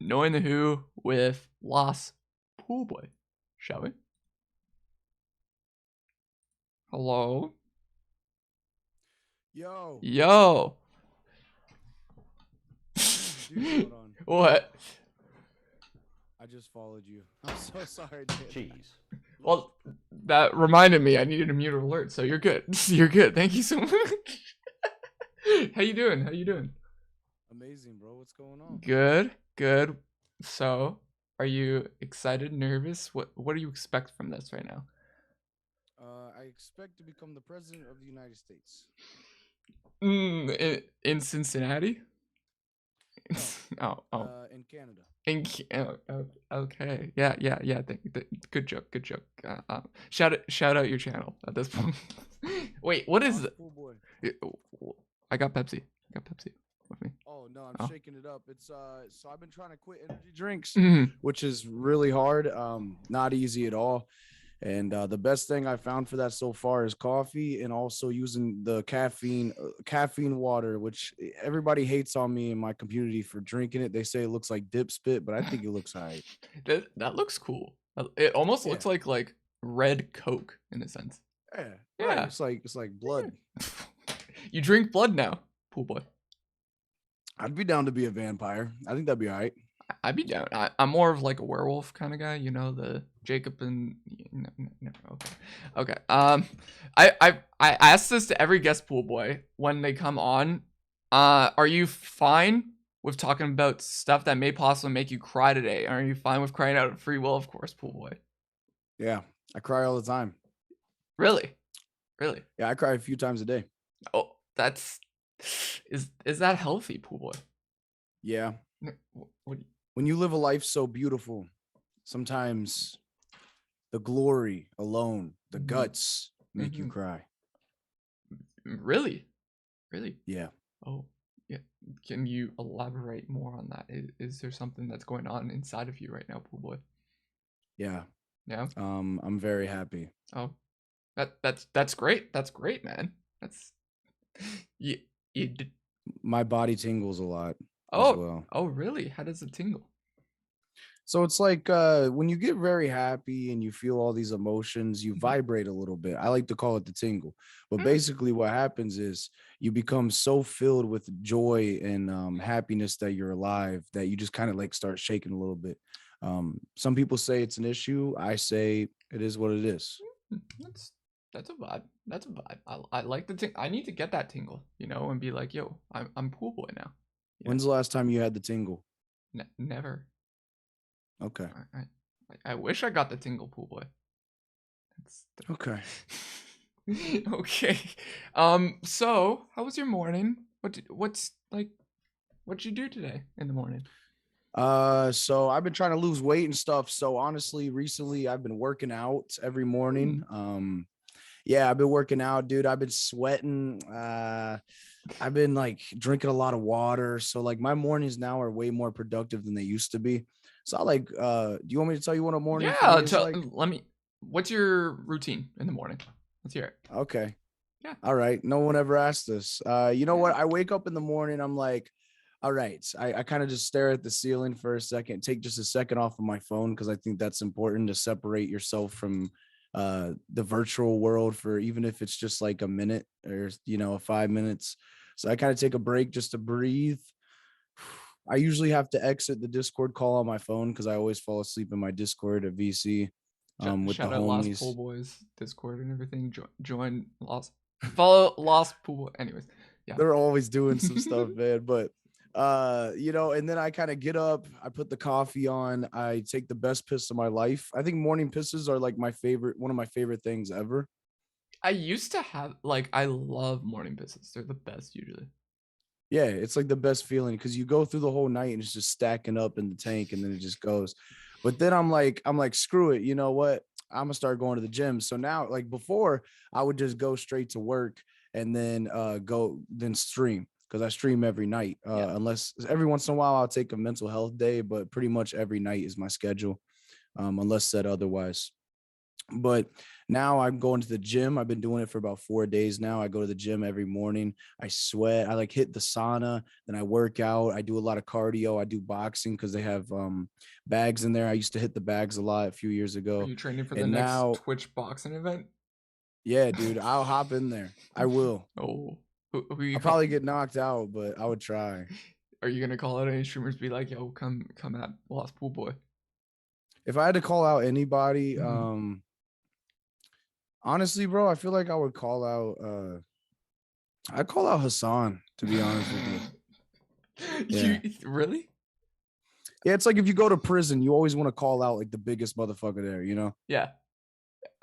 knowing the who with Lost Pool Boy, shall we? Hello? Yo, Yo! dude, hold on. What? I just followed you. I'm so sorry, dude. Jeez. Well, that reminded me I needed a mute alert, so you're good. You're good. Thank you so much. How you doing? How you doing? Amazing, bro. What's going on? Good, good. So, are you excited, nervous? What do you expect from this right now? I expect to become the president of the United States. In Cincinnati? No, Oh. in Canada. Okay. Yeah. Good joke. Good joke. Shout out your channel at this point. Wait, what is it? Pool boy. I got Pepsi. With me. Oh no, I'm Oh. shaking it up. It's so I've been trying to quit energy drinks, Mhm. which is really hard. Not easy at all. And the best thing I found for that so far is coffee, and also using the caffeine water, which everybody hates on me in my community for drinking it. They say it looks like dip spit, but I think it looks alright. That looks cool. It almost Yeah, looks like red Coke in a sense. yeah, right. Yeah. It's like blood. You drink blood now, pool boy. I'd be down to be a vampire. I think that'd be all right. I'd be down. I'm more of like a werewolf kind of guy, you know, the Jacob and no, okay. I ask this to every guest pool boy when they come on. Are you fine with talking about stuff that may possibly make you cry today? Are you fine with crying out of free will? Of course, pool boy. Yeah, I cry all the time. Really? Yeah, I cry a few times a day. Oh, that's is that healthy, pool boy? Yeah, What when you live a life so beautiful, sometimes the glory alone, the Mhm. guts make you Mhm. cry. Really? Yeah. Oh, yeah. Can you elaborate more on that? Is there something that's going on inside of you right now, pool boy? Yeah. Yeah. I'm very happy. Oh, that's great. That's great, man. That's you. You did. My body tingles a lot as Oh, well. oh, really? How does it tingle? So it's like when you get very happy and you feel all these emotions, you Mhm. vibrate a little bit. I like to call it the tingle. But Mm, basically, what happens is you become so filled with joy and happiness that you're alive that you just kind of like start shaking a little bit. Some people say it's an issue. I say it is what it is. That's that's a vibe. That's a vibe. I like the ting. I need to get that tingle, you know, and be like, yo, I'm pool boy now. You know, When's the last time you had the tingle? never. Okay. I wish I got the tingle, pool boy. That's Okay. okay. So how was your morning? What'd you do today in the morning? So I've been trying to lose weight and stuff. So honestly, recently I've been working out every morning. Yeah, I've been working out, dude. I've been sweating. I've been like drinking a lot of water. So like my mornings now are way more productive than they used to be. So I like do you want me to tell you what a morning for me Yeah, is like? let me. What's your routine in the morning? Let's hear it. Okay. Yeah, All right. No one ever asked this. You know yeah. what? I wake up in the morning, I'm like, all right. I kind of just stare at the ceiling for a second, take just a second off of my phone because I think that's important to separate yourself from the virtual world for even if it's just like a minute or 5 minutes. So I kind of take a break just to breathe. I usually have to exit the Discord call on my phone because I always fall asleep in my Discord at VC with the Shout out Lost Pool homies. Boys Discord and everything. Join Lost. Follow Lost Pool. Anyways, yeah. They're always doing some stuff, man. But and then I kind of get up, I put the coffee on, I take the best piss of my life. I think morning pisses are like one of my favorite things ever. I used to have I love morning pisses. They're the best usually. Yeah, it's like the best feeling because you go through the whole night and it's just stacking up in the tank and then it just goes. But then I'm like, screw it. You know what? I'm gonna start going to the gym. So now, like before, I would just go straight to work and then stream because I stream every night. Yeah. Unless every once in a while I'll take a mental health day, but pretty much every night is my schedule, unless said otherwise. But now I'm going to the gym. I've been doing it for about 4 days now. I go to the gym every morning. I sweat. I like hit the sauna. Then I work out. I do a lot of cardio. I do boxing because they have bags in there. I used to hit the bags a lot a few years Are ago. you training for the And next now, Twitch boxing event? yeah, dude, I'll hop in there. I will. Oh, who you I'll call? probably get knocked out, but I would try. Are you gonna call out any streamers? Be like, yo, come at Lost Pool Boy. If I had to call out anybody, Mhm. honestly, bro, I feel like I would call out I'd call out Hassan, to be honest with you. You Yeah. really? Yeah, it's like if you go to prison, you always want to call out like the biggest motherfucker there, you know? Yeah.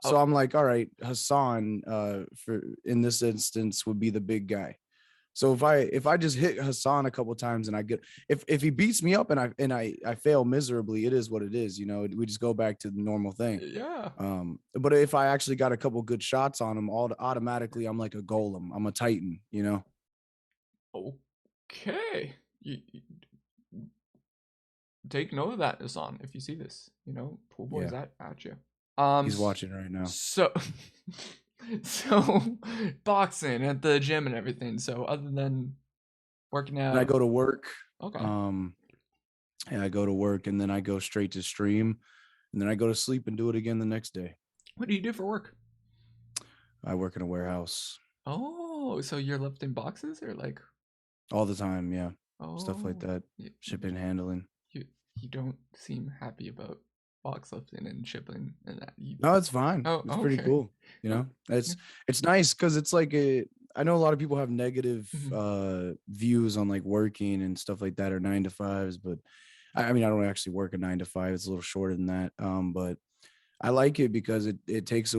So Oh, I'm like, all right, Hassan, for in this instance would be the big guy. So if I just hit Hassan a couple times and I get if he beats me up and I fail miserably, it is what it is, you know. We just go back to the normal thing. yeah. But if I actually got a couple good shots on him, automatically I'm like a golem. I'm a titan, you know. Okay. You take note of that, Hassan. If you see this, Pool Boy's Yeah, at you. he's watching right now. So, so boxing at the gym and everything. So, other than working And I out, go to work. okay. Um, and I go to work and then I go straight to stream and then I go to sleep and do it again the next day. What do you do for work? I work in a warehouse Oh, so you're lifting boxes or like, all the time. Yeah. Stuff like oh, that. you, Shipping, handling. you, you don't seem happy about box lifting and shipping and that. No, it's fine. Oh, It's pretty okay. cool. You Oh, know, yeah. it's nice because it's like I know a lot of people have negative Mhm. views on like working and stuff like that or 9 to 5s, but I mean I don't actually work a 9 to 5. It's a little shorter than that. But I like it because it takes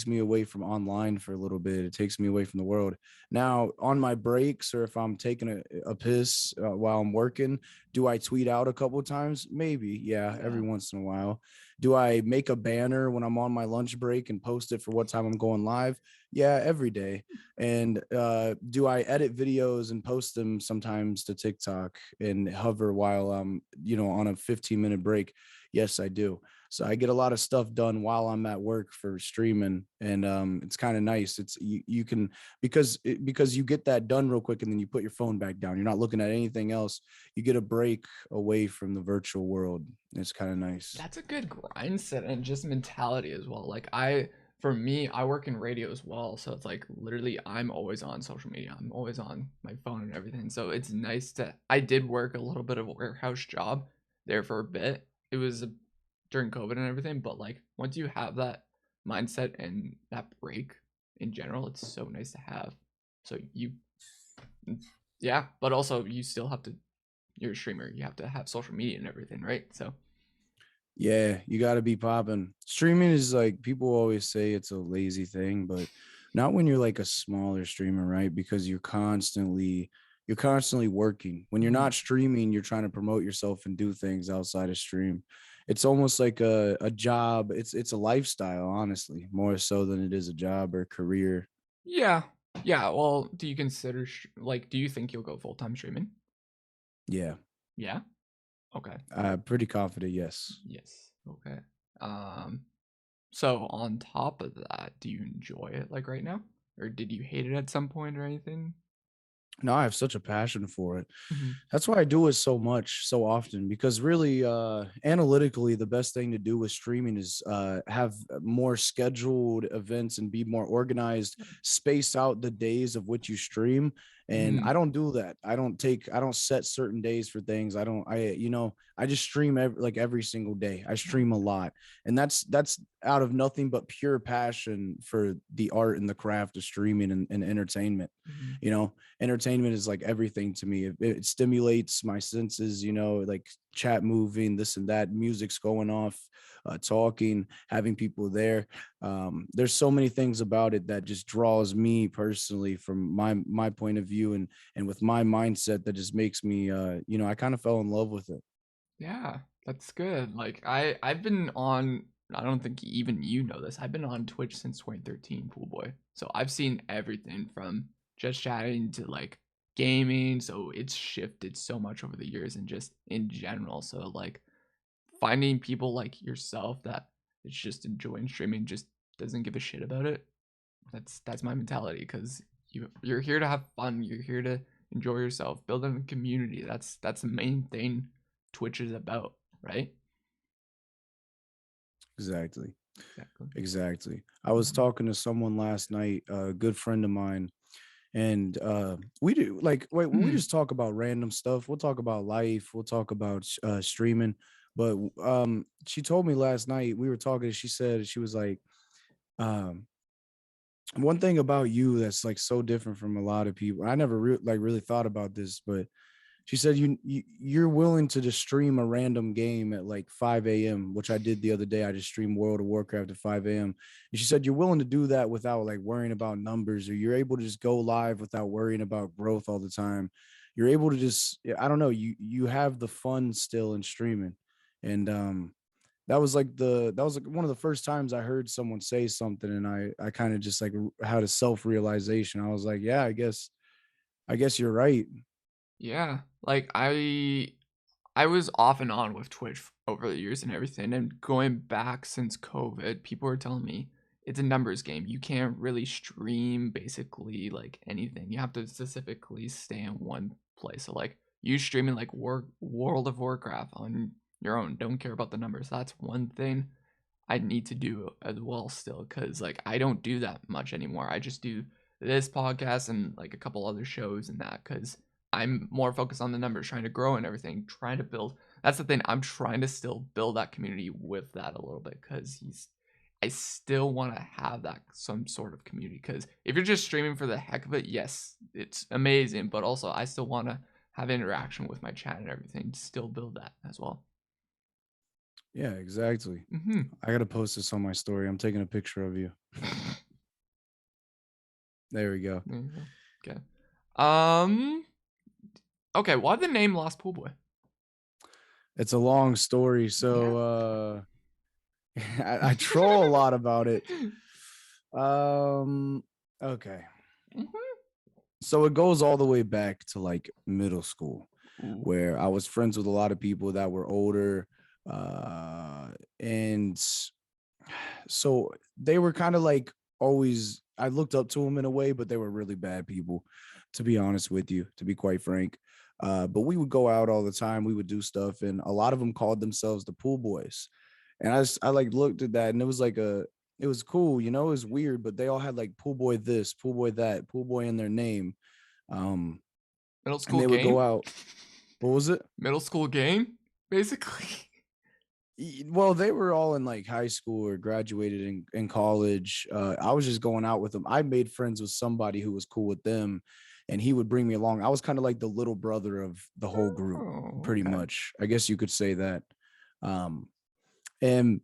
me away from online for a little bit. It takes me away from the world. Now, on my breaks or if I'm taking a piss while I'm working, do I tweet out a couple of times? Maybe, yeah, every Yeah. once in a while. Do I make a banner when I'm on my lunch break and post it for what time I'm going live? Yeah, every day. And do I edit videos and post them sometimes to TikTok and hover while I'm, on a 15-minute break? Yes, I do. So I get a lot of stuff done while I'm at work for streaming, and it's kind of nice. It's you can because you get that done real quick, and then you put your phone back down. You're not looking at anything else. You get a break away from the virtual world. It's kind of nice. That's a good grind set and just mentality as well. Like for me, I work in radio as well, so it's like literally I'm always on social media. I'm always on my phone and everything. So it's nice to. I did work a little bit of a warehouse job there for a bit. It was during COVID and everything, but like once you have that mindset and that break in general, it's so nice to have. So yeah, but also you still have to. You're a streamer. You have to have social media and everything, right? So Yeah, you got to be popping. Streaming is like people always say it's a lazy thing, but not when you're like a smaller streamer, right? Because you're constantly working. When you're mhm. not streaming, you're trying to promote yourself and do things outside of stream. It's almost like a job. It's a lifestyle, honestly, more so than it is a job or career. Yeah. Yeah. Well, do you consider like do you think you'll go full time streaming? Yeah, Yeah. Okay. pretty confident. Yes. Yes. Okay. Um. So on top of that, do you enjoy it like right now, or did you hate it at some point or anything? No, I have such a passion for it. Mhm. That's why I do it so much, so often, because really, analytically, the best thing to do with streaming is have more scheduled events and be more organized, space out the days of which you stream. And I Mhm. don't do that. I don't set certain days for things. I just stream every single day. I stream a lot. And that's out of nothing but pure passion for the art and the craft of streaming and entertainment. Mhm. You know, entertainment is like everything to me. It stimulates my senses, like chat moving, this and that, music's going off, talking, having people there. There's so many things about it that just draws me personally from my point of view and with my mindset that just makes me I kind of fell in love with it. Yeah, that's good. Like I've been on. I don't think even you know this. I've been on Twitch since 2013, Pool Boy. So I've seen everything from just chatting to like gaming. So it's shifted so much over the years and just in general. So like finding people like yourself that it's just enjoying streaming, just doesn't give a shit about it. That's my mentality, because you're here to have fun. You're here to enjoy yourself, build a community. That's the main thing Twitch is about, right? Exactly. Exactly. Exactly. I was talking to someone last night, a good friend of mine, and we do like wait, we Mhm. just talk about random stuff. We'll talk about life, we'll talk about streaming. But she told me last night, we were talking, she said, she was like, um one thing about you that's like so different from a lot of people. I never really thought about this, but she said you're willing to just stream a random game at like 5 a.m., which I did the other day. I just streamed World of Warcraft at 5 a.m. And she said you're willing to do that without like worrying about numbers, or you're able to just go live without worrying about growth all the time. You're able to just, I don't know, you have the fun still in streaming. And that was like one of the first times I heard someone say something, and I kind of just like had a self realization. I was like, yeah, I guess you're right. Yeah, like I was off and on with Twitch over the years and everything, and going back since COVID, people were telling me it's a numbers game. You can't really stream basically like anything. You have to specifically stay in one place. So like you streaming like World of Warcraft on your own. Don't care about the numbers. That's one thing I need to do as well still, because like I don't do that much anymore. I just do this podcast and like a couple other shows and that, because I'm more focused on the numbers, trying to grow and everything, trying to build. That's the thing. I'm trying to still build that community with that a little bit, because I still want to have that some sort of community. Because if you're just streaming for the heck of it, yes, it's amazing, but also I still want to have interaction with my chat and everything, still build that as well. Yeah, exactly. Mm-hmm. I gotta post this on my story. I'm taking a picture of you. There we go. There you go. Okay. Um. Okay. Why the name Lost Pool Boy? It's a long story, Yeah. so I troll a lot about it. Um, okay. Mhm. So it goes all the way back to like middle school, Ooh. where I was friends with a lot of people that were older. Uh, and so they were kind of like always, I looked up to them in a way, but they were really bad people, to be honest with you, to be quite frank. But we would go out all the time, we would do stuff, and a lot of them called themselves the pool boys. And I like looked at that, and it was like it was cool, it was weird, but they all had like pool boy this, pool boy that, pool boy in their name. um Middle and school they would go game. out. What was it? Middle school game, basically. Well, they were all in like high school or graduated in college. I was just going out with them. I made friends with somebody who was cool with them, and he would bring me along. I was kind of like the little brother of the whole group, Oh, pretty okay. much. I guess you could say that. Um, and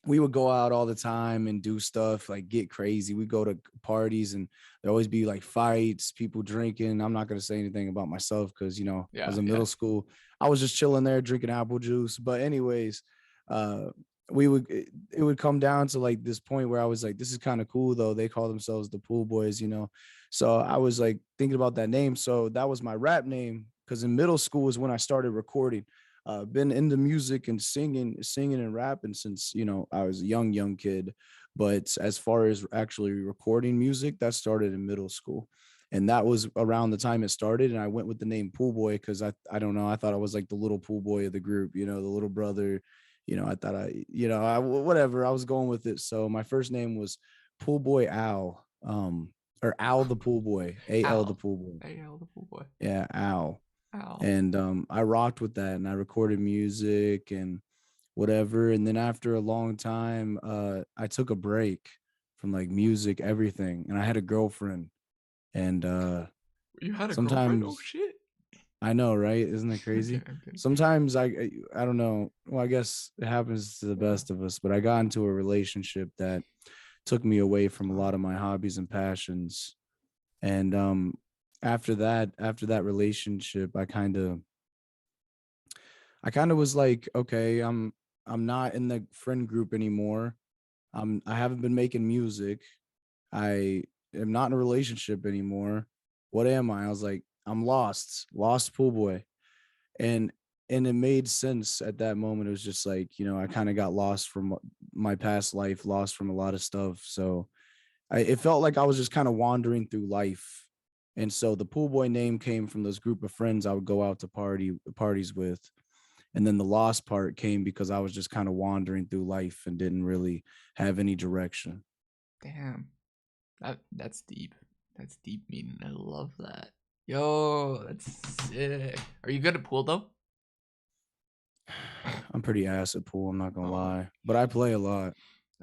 we would go out all the time and do stuff like get crazy. We go to parties, and there always be like fights, people drinking. I'm not gonna say anything about myself because I was Yeah, in yeah. middle school. I was just chilling there drinking apple juice. But anyways, uh, it would come down to like this point where I was like, this is kind of cool though. They call themselves the Pool Boys. So I was like thinking about that name. So that was my rap name, because in middle school is when I started recording. Been into music and singing and rapping since I was a young kid. But as far as actually recording music, that started in middle school, and that was around the time it started. And I went with the name Pool Boy because I don't know, I thought I was like the little pool boy of the group, the little brother. I thought whatever, I was going with it. So my first name was Pool Boy Al, or Al the Pool Boy, Al the Al. Pool Boy. Al the pool boy. Yeah, Al. Al. And I rocked with that, and I recorded music and whatever. And then after a long time, I took a break from like music, everything, and I had a girlfriend. And You had a girlfriend? Oh sometimes shit. I know, right? Isn't that I'm crazy? kidding. I'm kidding. Sometimes I don't know. Well, I guess it happens to the Yeah. best of us, but I got into a relationship that took me away from a lot Oh. of my hobbies and passions. And after that relationship, I kind of was like, okay, I'm not in the friend group anymore. I haven't been making music. I am not in a relationship anymore. What am I? I was like, I'm lost pool boy. And it made sense at that moment. It was just like, I kind of got lost from my past life, lost from a lot of stuff. So it felt like I was just kind of wandering through life. And so the pool boy name came from this group of friends I would go out to parties with. And then the lost part came because I was just kind of wandering through life and didn't really have any direction. Damn. That's deep. That's deep meaning. I love that. Yo, that's sick. Are you good at pool though? I'm pretty ass at pool, I'm not gonna Oh, lie, but I play a lot.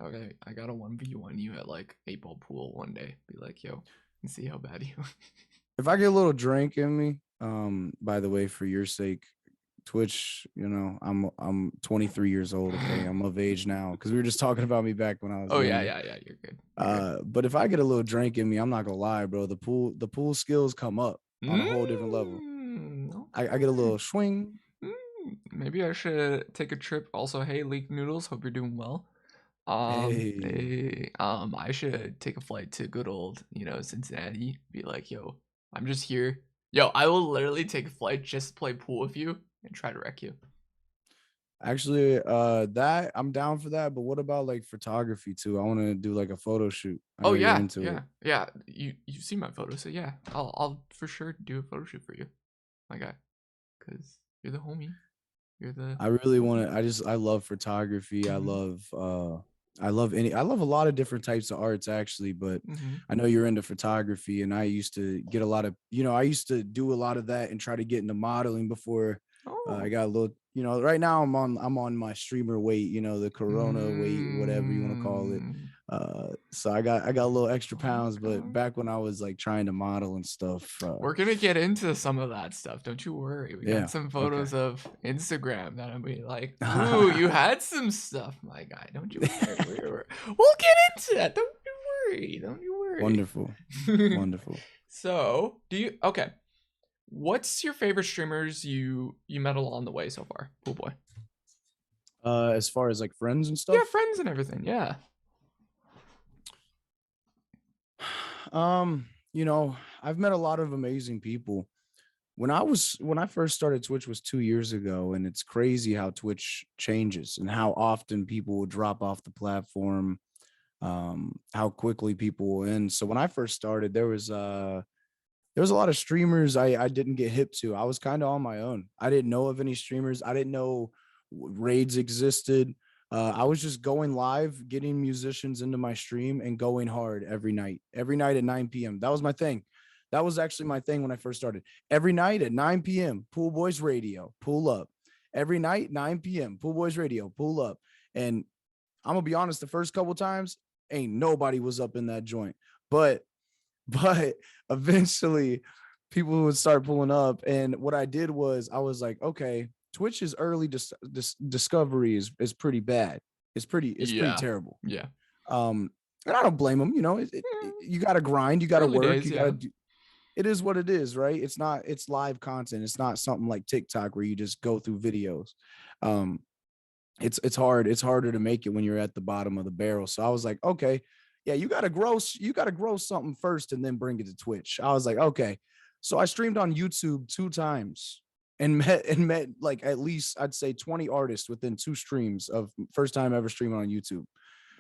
okay. I got a 1v1 you at like 8 ball pool one day. Be like, yo, and see how bad you. If I get a little drink in me, by the way, for your sake, Twitch, I'm 23 years old, okay? I'm of age now because we were just talking about me back when I was Oh yeah, younger. yeah, yeah. You're good. You're good. But if I get a little drink in me, I'm not gonna lie, bro. The pool skills come up on a whole different level. I get a Okay. little swing. Maybe I should take a trip. Also, hey, Leak Noodles. Hope you're doing well. Hey, I should take a flight to good old, Cincinnati. Be like, yo, I'm just here. Yo, I will literally take a flight just to play pool with you and try to wreck you. actually, that I'm down for that. But what about like photography too? I want to do like a photo shoot. I Oh know you're yeah, into it. yeah, yeah. You see my photo, so yeah, I'll for sure do a photo shoot for you, my guy, cause you're the homie. You're the I really want homie. to. I love photography. Mhm. I love a lot of different types of arts actually, but Mhm. I know you're into photography, and I used to get a lot of, I used to do a lot of that and try to get into modeling before I Oh. got a little, right now I'm on my streamer weight, the Corona weight, whatever you want to call it. Mm. So I got a little extra pounds, but Okay. back when I was like trying to model and stuff, We're gonna get into some of that stuff. Don't you worry. We got yeah, some okay. photos of Instagram that'll be like, ooh, you had some stuff, my guy. Don't you worry. We'll get into that. Don't you worry. Don't you Wonderful, worry. wonderful. So, okay? What's your favorite streamers you met along the way so far? Oh boy. As far as like friends and Yeah, stuff, friends and everything. Yeah. um, I've met a lot of amazing people. When I first started Twitch was 2 years ago, and it's crazy how Twitch changes and how often people will drop off the platform, how quickly people will end. So when I first started, there was a lot of streamers I didn't get hip to. I was kind of on my own. I didn't know of any streamers. I didn't know raids existed. I was just going live, getting musicians into my stream and going hard every night at 9 p.m. That was my thing. That was actually my thing when I first started. Every night at 9 p.m., Pool Boys Radio, pull up. Every night, 9 p.m., Pool Boys Radio, pull up. And I'm gonna be honest, the first couple times, ain't nobody was up in that joint. But eventually people would start pulling up. And what I did was I was like, okay, Twitch's early discovery is pretty bad. It's pretty Yeah. terrible. Yeah. Um, and I don't blame them. You got to grind, you got to Early work, days, you got to yeah. do. It is what it is, right? It's live content. It's not something like TikTok where you just go through videos. Um, it's hard. It's harder to make it when you're at the bottom of the barrel. So I was like, okay, yeah, you gotta grow something first and then bring it to Twitch. I was like, okay. So I streamed on YouTube 2 times and met like at least I'd say 20 artists within 2 streams of first time ever streaming on YouTube.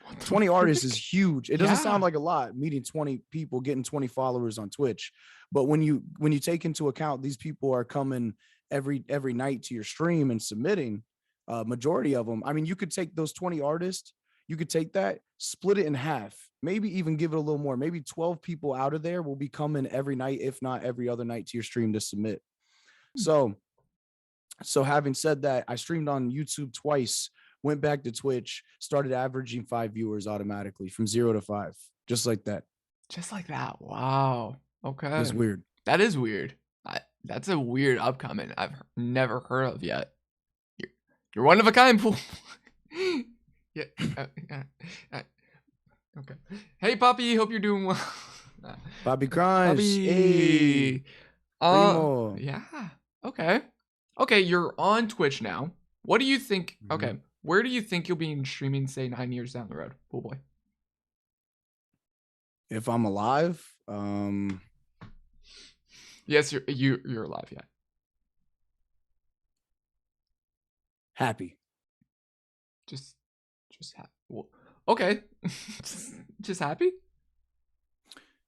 What the 20 artists is frick? huge. It doesn't sound Yeah. like a lot, meeting 20 people, getting 20 followers on Twitch. But when you take into account these people are coming every night to your stream and submitting, majority of them, I mean, you could take those 20 artists, you could take that, split it in half, maybe even give it a little more. Maybe 12 people out of there will be coming every night, if not every other night, to your stream to submit. So so having said that, I streamed on YouTube twice, went back to Twitch, started averaging 5 viewers automatically from 0 to 5, just like that. Just like that. Wow. Okay. It's weird. That is weird. That's a weird upcoming I've never heard of yet. You're, you're one of a kind, Pool. Yeah. Uh, okay. Hey, Poppy. Hope you're doing well. Bobby Crunch, hey, Poppy. primo. Yeah. Okay. Okay, you're on Twitch now. What do you think? Mhm. Okay, where do you think you'll be in streaming, say, 9 years down the road? Pool boy. If I'm alive, Yes, you're alive. Yeah. happy. Just Okay. Just happy?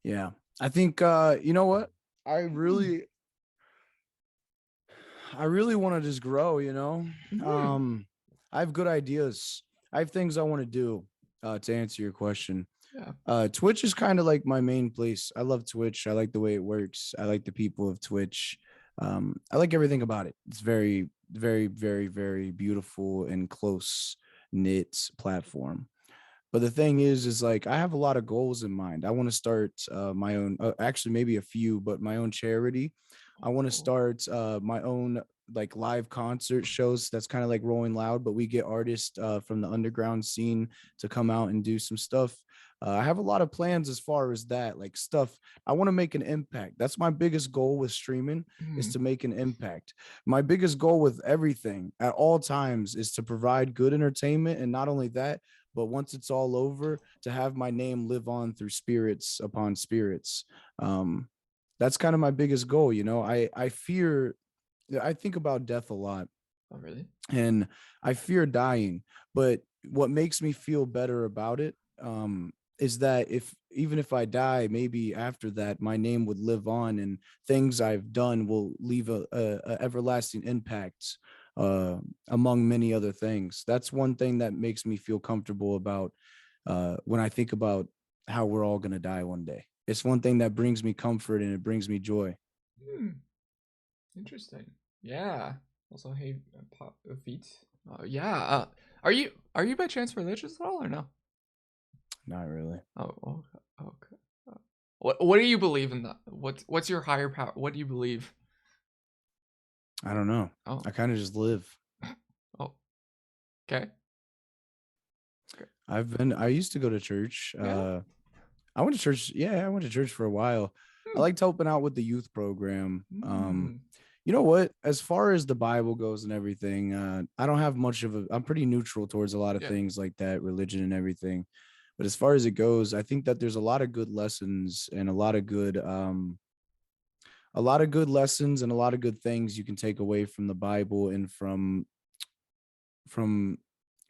Yeah. I think you know what? I Mm. really I really want to just grow, you know. Mhm. Um I have good ideas. I have things I want to do to answer your question. Yeah. Twitch is kind of like my main place. I love Twitch. I like the way it works. I like the people of Twitch. I like everything about it. It's very, very, very, very beautiful and close knit platform. But the thing is like I have a lot of goals in mind. I want to start my own, actually maybe a few, but my own charity. I want to Oh. start my own like live concert shows. That's kind of like Rolling Loud, but we get artists from the underground scene to come out and do some stuff. I have a lot of plans as far as that, like stuff. I want to make an impact. That's my biggest goal with streaming is Mm. to make an impact. My biggest goal with everything at all times is to provide good entertainment. And not only that, but once it's all over, to have my name live on through spirits upon spirits. um that's kind of my biggest goal, you know. I think about death a lot, Oh, really? and I fear dying. But what makes me feel better about it is that if even if I die, maybe after that, my name would live on, and things I've done will leave a everlasting impact among many other things. That's one thing that makes me feel comfortable about when I think about how we're all gonna die one day. It's one thing that brings me comfort and it brings me joy. Hmm. Interesting. Yeah. Also, hey, pop feet. Yeah. Are you by chance religious at all or no? Not really. Oh, okay. Okay. What do you believe in that? What's your higher power? What do you believe? I don't know. Oh. I kind of just live. Oh. Okay. Okay. I used to go to church. Yeah. I went to church. Yeah, I went to church for a while. I Hmm. liked helping out with the youth program. Hmm. You know what? As far as the Bible goes and everything, I don't have much of a. I'm pretty neutral towards a lot of Yeah. things like that, religion and everything. But as far as it goes, I think that there's a lot of good lessons and a lot of good lessons and a lot of good things you can take away from the Bible and from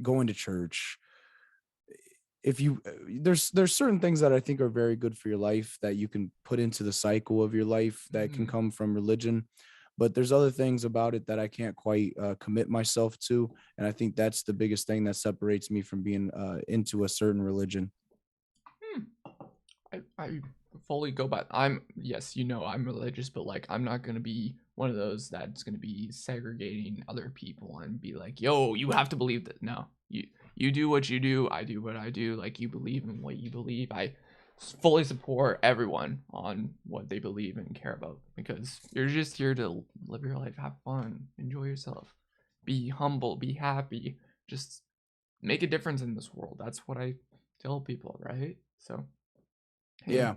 going to church. If you there's certain things that I think are very good for your life that you can put into the cycle of your life that can Hmm. come from religion, but there's other things about it that I can't quite commit myself to, and I think that's the biggest thing that separates me from being into a certain religion. Hmm. I fully go by. I'm yes, I'm religious, but like I'm not gonna be one of those that's gonna be segregating other people and be like, yo, you have to believe that. No, you do what you do, I do what I do. Like you believe in what you believe. I fully support everyone on what they believe and care about because you're just here to live your life, have fun, enjoy yourself, be humble, be happy, just make a difference in this world. That's what I tell people, right? So hey, Yeah.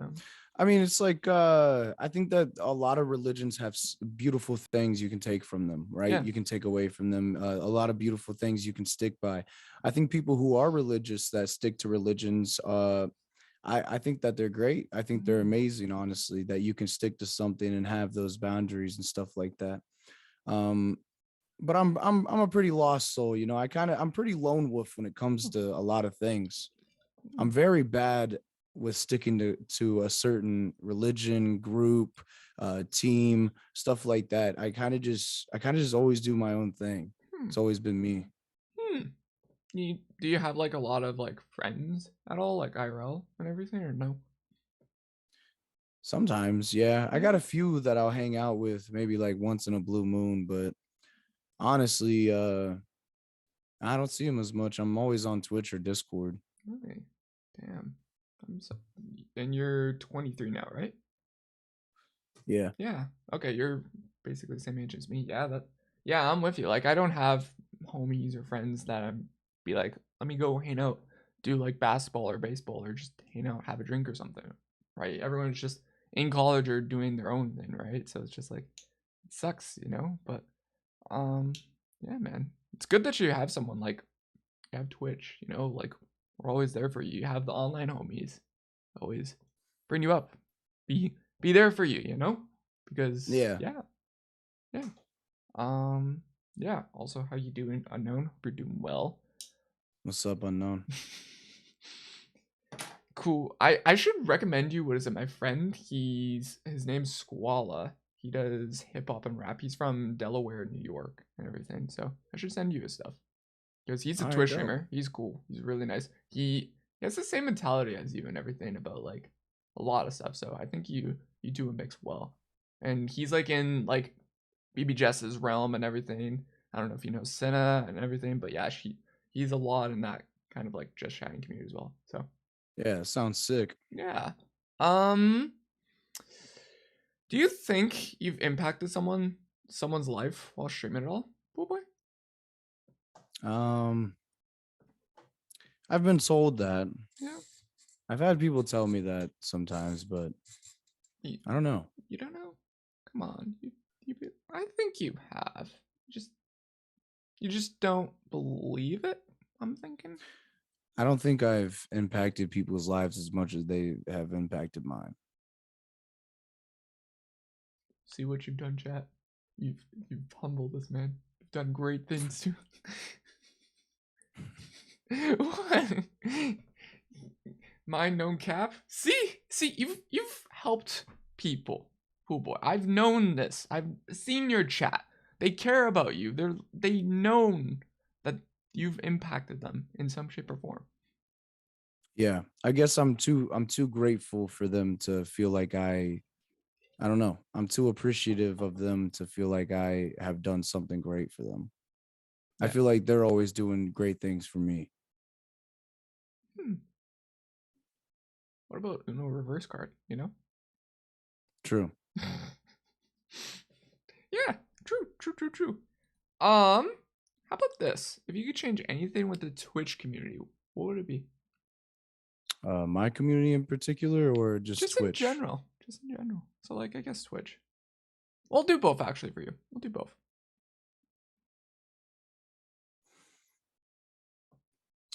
I mean, it's like I think that a lot of religions have beautiful things you can take from them, right? yeah. You can take away from them a lot of beautiful things you can stick by. I think people who are religious that stick to religions, I think that they're great. I think they're Mm, amazing, honestly, that you can stick to something and have those boundaries and stuff like that. Um, but I'm a pretty lost soul, you know. I'm pretty lone wolf when it comes to a lot of things. mm, I'm very bad with sticking to a certain religion, group, team, stuff like that. I kind of just always do my own thing. hmm, It's always been me. hmm. Do you have like a lot of like friends at all, like IRL and everything, or no? Sometimes, yeah. I got Yeah. a few that I'll hang out with maybe like once in a blue moon, but honestly, I don't see them as much. I'm always on Twitch or Discord. Okay. Damn. I'm so. And you're 23 now, right? Yeah. Yeah. Okay, you're basically the same age as me. Yeah. That. Yeah, I'm with you. Like, I don't have homies or friends that I'd be like, let me go hang out, do like basketball or baseball, or just hang out, have a drink or something, right? Everyone's just in college or doing their own thing, right? So it's just like it sucks. But um, yeah, man, it's good that you have someone like you have Twitch. Like we're always there for you. You have the online homies, always bring you up, be there for you. Because Yeah. yeah. Um, yeah. Also, how you doing, unknown? Hope you're doing well. What's up, unknown? Cool. I should recommend you. What is it? My friend. His name's Squala. He does hip hop and rap. He's from Delaware, New York, and everything. So I should send you his stuff because he's a All right, Twitch dope. streamer. He's cool. He's really nice. He has the same mentality as you and everything about like a lot of stuff. So I think you do a mix well. And he's like in like BB Jess's realm and everything. I don't know if you know Senna and everything, but yeah, he's a lot in that kind of like just chatting community as well. So Yeah, sounds sick. yeah. Um, do you think you've impacted someone's life while streaming at all, Pool Boy? Um, I've been told that. Yeah. I've had people tell me that sometimes, but You, I don't know. you don't know? Come on. I think you have. Just you just don't believe it. I'm thinking. I don't think I've impacted people's lives as much as they have impacted mine. See what you've done, chat. You've humbled this man. You've done great things too. What? Mind known cap. See, you've helped people. Pool Boy. I've known this. I've seen your chat. They care about you. They known that you've impacted them in some shape or form. Yeah, I guess I'm too grateful for them to feel like I don't know. I'm too appreciative of them to feel like I have done something great for them. I Yeah. feel like they're always doing great things for me. Hmm. What about Uno reverse card? You know. True. Yeah. True. How about this? If you could change anything with the Twitch community, what would it be? My community in particular, or just Just in Twitch? general. Just in general. So like I guess Twitch. We'll do both actually for you. We'll do both.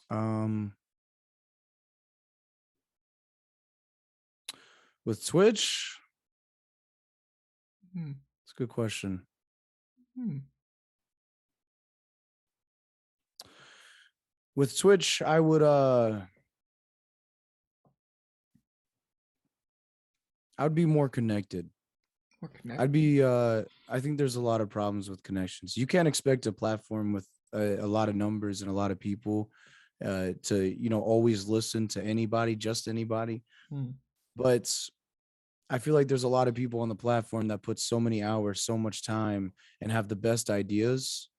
Um, with Twitch, Hmm. it's a good question. Hmm. With Twitch, I would be more connected. We're connected. I think there's a lot of problems with connections. You can't expect a platform with a lot of numbers and a lot of people to, always listen to anybody, just anybody. Hmm. But I feel like there's a lot of people on the platform that put so many hours, so much time, and have the best ideas.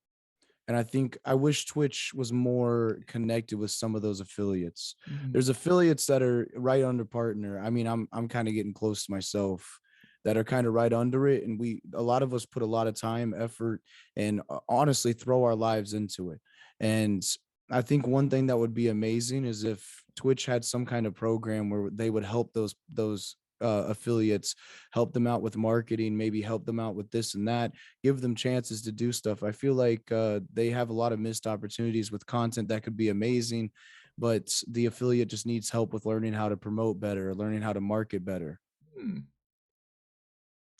And I wish Twitch was more connected with some of those affiliates. Hmm. There's affiliates that are right under partner. I mean, I'm kind of getting close to myself that are kind of right under it, and a lot of us put a lot of time, effort, and honestly throw our lives into it. And I think one thing that would be amazing is if Twitch had some kind of program where they would help those affiliates, help them out with marketing, maybe help them out with this and that, give them chances to do stuff. I feel like they have a lot of missed opportunities with content that could be amazing, but the affiliate just needs help with learning how to promote better, learning how to market better. Hmm.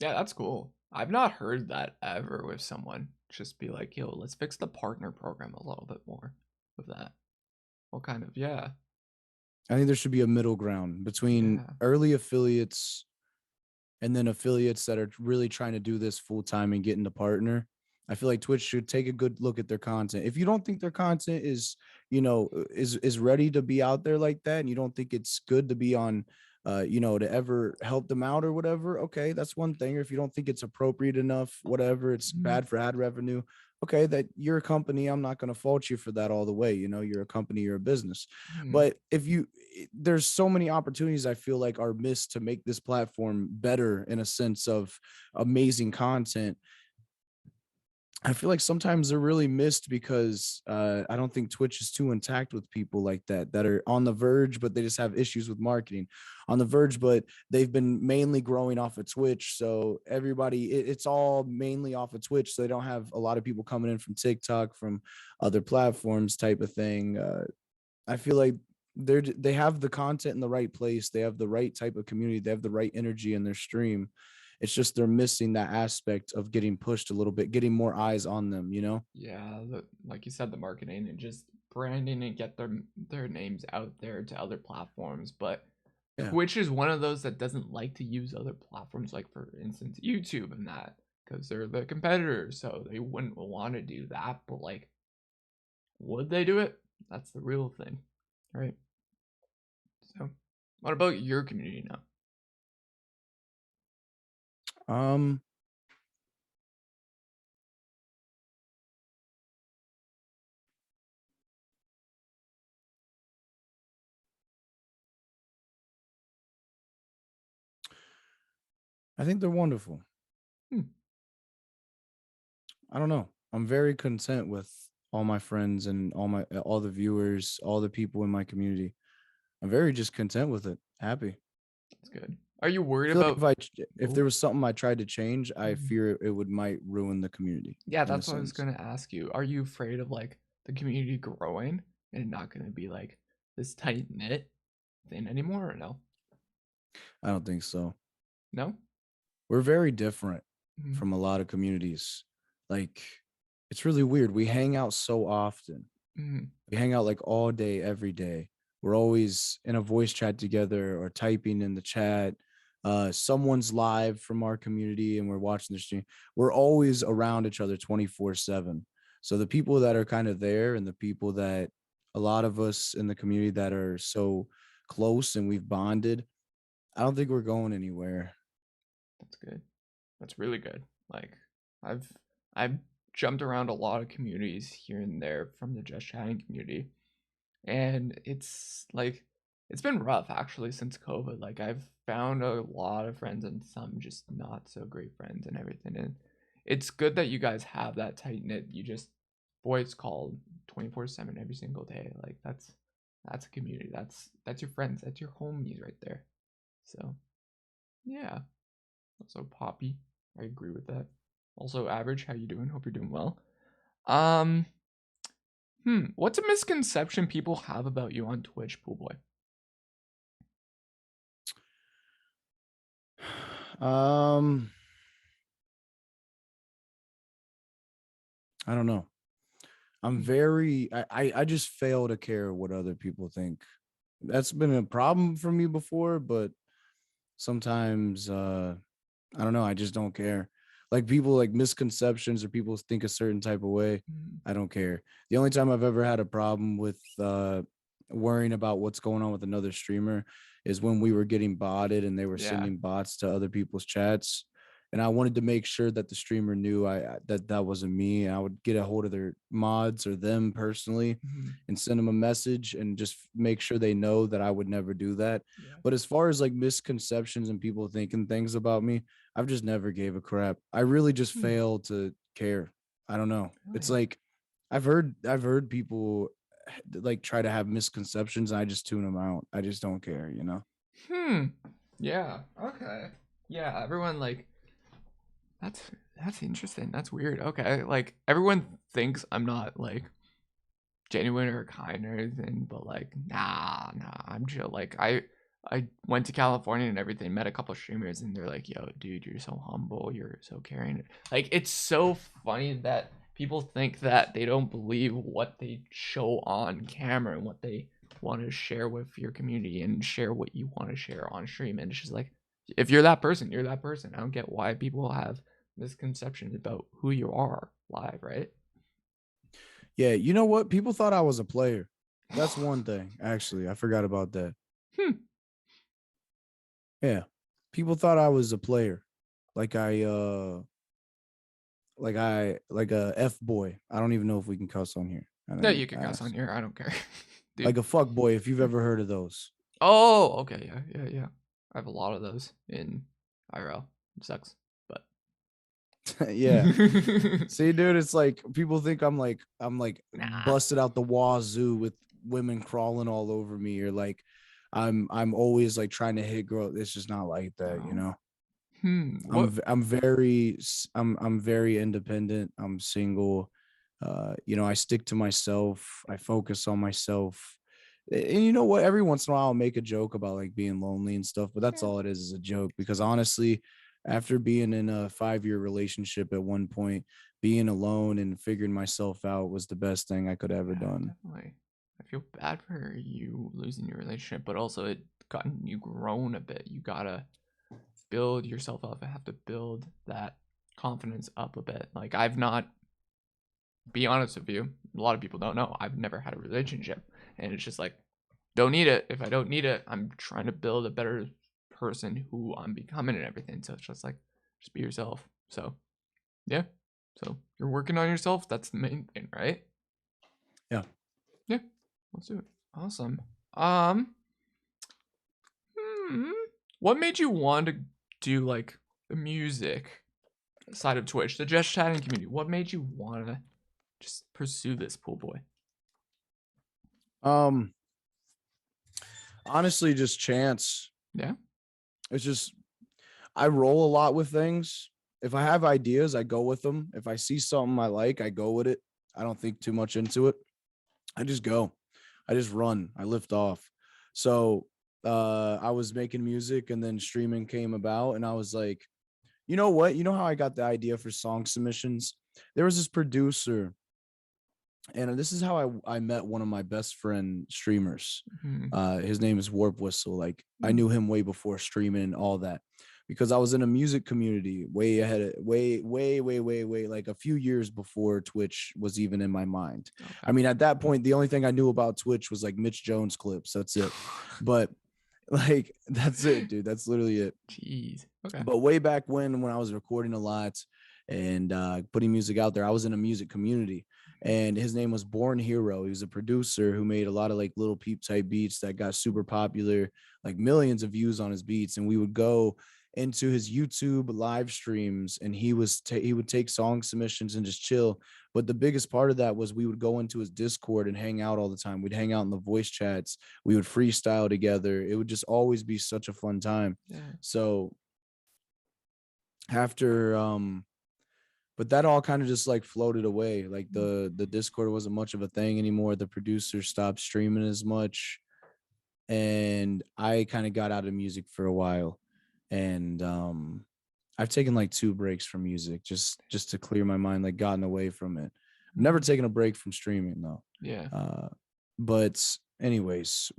Yeah, that's cool. I've not heard that ever with someone. Just be like, yo, let's fix the partner program a little bit more with that. What kind of yeah. I think there should be a middle ground between Yeah. early affiliates and then affiliates that are really trying to do this full time and get into partner. I feel like Twitch should take a good look at their content. If you don't think their content is ready to be out there like that, and you don't think it's good to be on, to ever help them out or whatever, okay, that's one thing. Or if you don't think it's appropriate enough, whatever, it's Hmm. bad for ad revenue. Okay, that you're a company. I'm not going to fault you for that all the way. You're a company, you're a business. Hmm. But there's so many opportunities I feel like are missed to make this platform better in a sense of amazing content. I feel like sometimes they're really missed because I don't think Twitch is too intact with people like that are on the verge, but they just have issues with marketing. On the verge, but they've been mainly growing off of Twitch, so it's all mainly off of Twitch. So they don't have a lot of people coming in from TikTok, from other platforms, type of thing. I feel like they have the content in the right place. They have the right type of community. They have the right energy in their stream. It's just they're missing that aspect of getting pushed a little bit, getting more eyes on them. Yeah, like you said, the marketing and just branding and get their names out there to other platforms, but Yeah. Twitch is one of those that doesn't like to use other platforms, like for instance YouTube and that, because they're the competitors, so they wouldn't want to do that. But like, would they do it? That's the real thing, right? So, what about your community now? Um, I think they're wonderful. Hmm, I don't know. I'm very content with all my friends and all the viewers, all the people in my community. I'm very just content with it. Happy. that's good. Are you I worried feel like about? if Oh, there was something I tried to change, I mhm. fear it would might ruin the community Yeah, in a that's what I was sense. gonna ask you. Are you afraid of like the community growing and not gonna be like this tight knit thing anymore, or no? I don't think so. No? We're very different Mm-hmm. from a lot of communities. Like, it's really weird. We hang out so often. Mm-hmm. We hang out like all day, every day. We're always in a voice chat together or typing in the chat. Someone's live from our community and we're watching the stream. We're always around each other 24/7. So the people that are kind of there and the people that a lot of us in the community that are so close and we've bonded, I don't think we're going anywhere. That's good. That's really good. Like I've I've jumped around a lot of communities here and there from the Just Chatting community. And it's like it's been rough actually since COVID. Like I've found a lot of friends and some just not so great friends and everything. And it's good that you guys have that tight knit. You just voice call 24/7 every single day. Like that's a community. That's your friends. That's your homies right there. So yeah. Also Poppy. I agree with that. Also Average, how you doing? Hope you're doing well. Um what's a misconception people have about you on Twitch, Poolboy? Um, I don't know. I'm Hmm. very I just fail to care what other people think. That's been a problem for me before, but sometimes I don't know, I just don't care. Like people like misconceptions or people think a certain type of way, Mhm. I don't care. The only time I've ever had a problem with worrying about what's going on with another streamer is when we were getting botted and they were Yeah. sending bots to other people's chats. And I wanted to make sure that the streamer knew that that wasn't me. I would get a hold of their mods or them personally Mhm. and send them a message and just make sure they know that I would never do that. Yeah. But as far as like misconceptions and people thinking things about me, I've just never gave a crap. I really just Hmm. fail to care. I don't know. It's Really? like I've heard people like try to have misconceptions and I just tune them out. I just don't care, you know. Hmm. Yeah. Okay. Yeah. Everyone like that's that's interesting. That's weird. Okay. Like everyone thinks I'm not like genuine or kind or anything, but like nah, I'm chill. Like I went to California and everything, met a couple streamers and they're like, yo, dude, you're so humble, you're so caring. Like it's so funny that people think that they don't believe what they show on camera and what they want to share with your community and share what you want to share on stream. And it's just like if you're that person, you're that person. I don't get why people have misconceptions about who you are live, right? Yeah, you know what? People thought I was a player. That's one thing, actually. I forgot about that. Hmm. Yeah. People thought I was a player. Like like a F boy. I don't even know if we can cuss on here. I No, didn't you can cuss on ask. here. I don't care, Like dude. a fuck boy, if you've ever heard of those. Oh, okay, yeah. I have a lot of those in IRL. It sucks, but Yeah. See, dude, it's like people think I'm like nah. busted out the wazoo with women crawling all over me, or like I'm always like trying to hit girl. It's just not like that, you No. know. What? I'm very independent. I'm single. You know, I stick to myself. I focus on myself. And you know what? Every once in a while, I'll make a joke about like being lonely and stuff, but that's Yeah, all it is a joke. Because honestly, after being in a 5 year relationship at one point, being alone and figuring myself out was the best thing I could ever yeah, done. definitely. feel bad for you losing your relationship, but also it gotten you grown a bit. You gotta build yourself up. I have to build that confidence up a bit. Like I've not, be honest with you, a lot of people don't know. I've never had a relationship, and it's just like don't need it. If I don't need it, I'm trying to build a better person who I'm becoming and everything. So it's just like just be yourself. So yeah. So you're working on yourself. That's the main thing, right? Yeah. Yeah. Let's do it. Awesome. Um. Hmm, what made you want to do like the music side of Twitch, the just chatting community? What made you want to just pursue this, pool boy? Um, honestly, just chance. Yeah. It's just I roll a lot with things. If I have ideas, I go with them. If I see something I like, I go with it. I don't think too much into it. I just go. I just run. I lift off. So I was making music and then streaming came about and I was like, you know what? You know how I got the idea for song submissions? There was this producer and this is how I met one of my best friend streamers. Mm-hmm. His name is Warp Whistle. Like I Mm-hmm. knew him way before streaming and all that because I was in a music community way ahead of way like a few years before Twitch was even in my mind. Okay. I mean, at that point, the only thing I knew about Twitch was like Mitch Jones clips. That's it. But like that's it, dude. That's literally it. Jeez. Okay. But way back when I was recording a lot and putting music out there, I was in a music community and his name was Born Hero. He was a producer who made a lot of like little peep type beats that got super popular, like millions of views on his beats. And we would go into his YouTube live streams and he would take song submissions and just chill. But the biggest part of that was we would go into his Discord and hang out all the time. We'd hang out in the voice chats. We would freestyle together. It would just always be such a fun time. Yeah. So after but that all kind of just like floated away. Like the Discord wasn't much of a thing anymore. The producer stopped streaming as much and I kind of got out of music for a while. And I've taken like 2 breaks from music just to clear my mind, like gotten away from it. I've never taken a break from streaming though. Yeah. But anyways,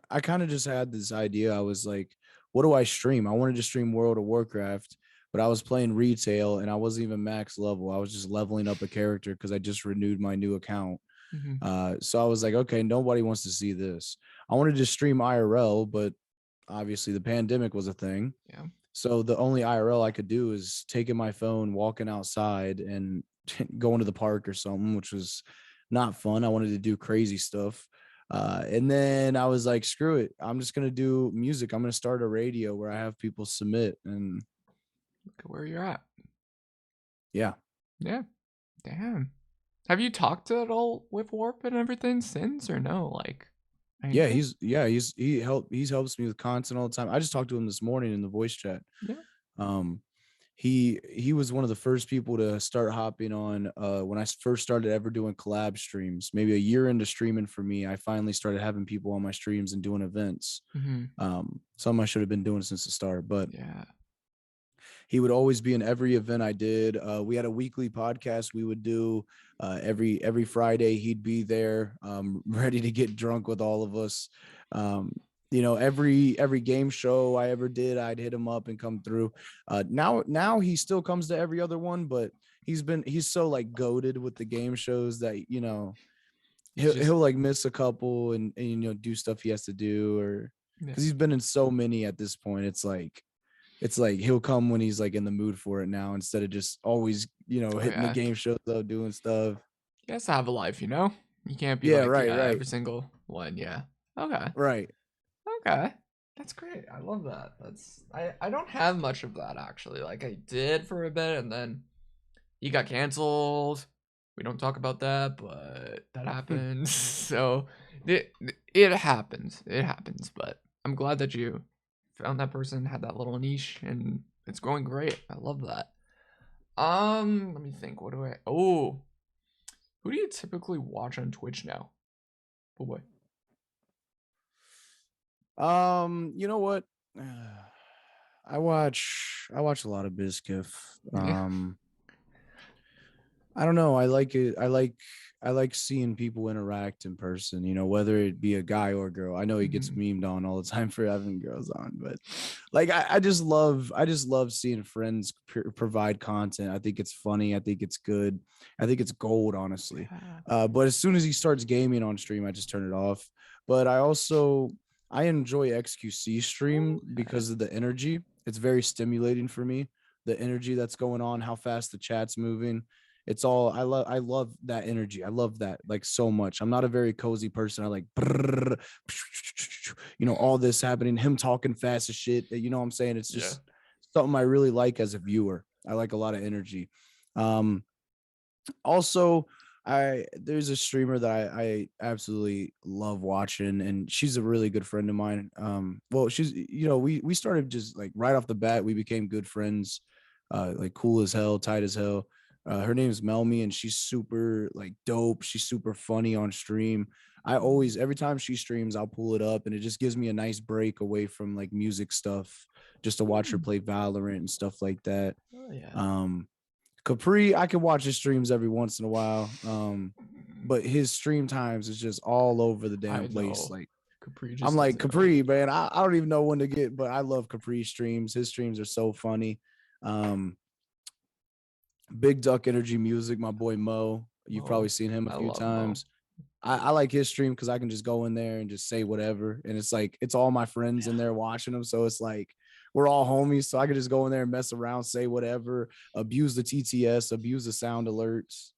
I kind of just had this idea. I was like, what do I stream? I wanted to stream World of Warcraft, but I was playing retail and I wasn't even max level. I was just leveling up a character because I just renewed my new account. Mm-hmm. So I was like, okay, nobody wants to see this. I wanted to stream IRL, but obviously the pandemic was a thing. Yeah. So the only IRL I could do is taking my phone, walking outside, and going to the park or something, which was not fun. I wanted to do crazy stuff. And then I was like, screw it. I'm just going to do music. I'm going to start a radio where I have people submit. And Look at where you're at. yeah. Yeah. Damn. Have you talked at all with Warp and everything since or no? Like, Yeah, he helps me with content all the time. I just talked to him this morning in the voice chat. yeah. Um, he was one of the first people to start hopping on when I first started ever doing collab streams. Maybe a year into streaming for me, I finally started having people on my streams and doing events. Mm-hmm. Something I should have been doing since the start, but Yeah. he would always be in every event I did. We had a weekly podcast we would do every Friday. He'd be there, ready to get drunk with all of us. Every game show I ever did, I'd hit him up and come through. Now he still comes to every other one, but he's so like goated with the game shows that he'll like miss a couple and do stuff he has to do or because he's been in so many at this point. It's like he'll come when he's like in the mood for it now instead of just always, hitting the game shows up, doing stuff. He has to have a life, you know? You can't be Yeah, like, right, yeah, right. every single one. Yeah. Okay. Right. Okay. That's great. I love that. I don't have much of that actually. Like I did for a bit and then he got canceled. We don't talk about that, but that happens. So it happens. It happens, but I'm glad that you found that person, had that little niche, and it's going great. I love that. Let me think. What do I? Oh, who do you typically watch on Twitch now? Oh boy. You know what? I watch a lot of Bizkiff. Yeah. I don't know. I like it. I like seeing people interact in person, you know, whether it be a guy or a girl. I know he gets Mhm. memed on all the time for having girls on, but like I just love seeing friends provide content. I think it's funny. I think it's good. I think it's gold, honestly. Yeah. But as soon as he starts gaming on stream, I just turn it off. But I enjoy XQC stream Okay. because of the energy. It's very stimulating for me. The energy that's going on, how fast the chat's moving. It's all I love that energy. I love that like so much. I'm not a very cozy person. I like you know, all this happening, him talking fast as shit. You know what I'm saying? It's Yeah. just something I really like as a viewer. I like a lot of energy. Um, also, I there's a streamer that I absolutely love watching, and she's a really good friend of mine. Well, she's you know we started just like right off the bat, we became good friends, like cool as hell, tight as hell. Her name is Melmy, and she's super like dope. She's super funny on stream. I Mm. always every time she streams, I'll pull it up, and it just gives me a nice break away from like music stuff, just to watch her Mm. play Valorant and stuff like that. Oh yeah. Um, Capri, I can watch his streams every once in a while. But his stream times is just all over the damn I place. know. Like Capri I'm just like doesn't know. Capri, man. I don't even know when to get, but I love Capri streams. His streams are so funny. Um, Big Duck Energy Music, my boy Mo. You've probably Mo. seen him a I few love Mo. times. I like his stream because I can just go in there and just say whatever. And it's like it's all my friends in Yeah. there watching them. So it's like we're all homies. So I can just go in there and mess around, say whatever, abuse the TTS, abuse the sound alerts.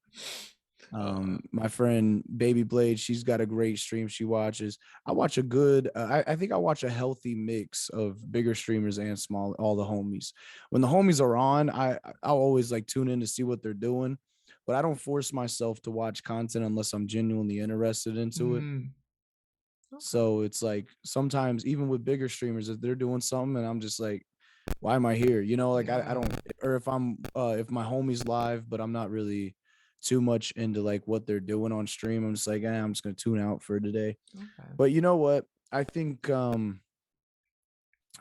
My friend Baby Blade, she's got a great stream she watches. I watch a good, I think I watch a healthy mix of bigger streamers and small, all the homies. When the homies are on, I'll always like tune in to see what they're doing, but I don't force myself to watch content unless I'm genuinely interested into it. Mm. Okay. So it's like sometimes even with bigger streamers, if they're doing something and I'm just like, why am I here? You know, like I Yeah. don't, or if my homie's live, but I'm not really too much into like what they're doing on stream, I'm just like, I'm just gonna tune out for today. Okay. But you know what? I think I'm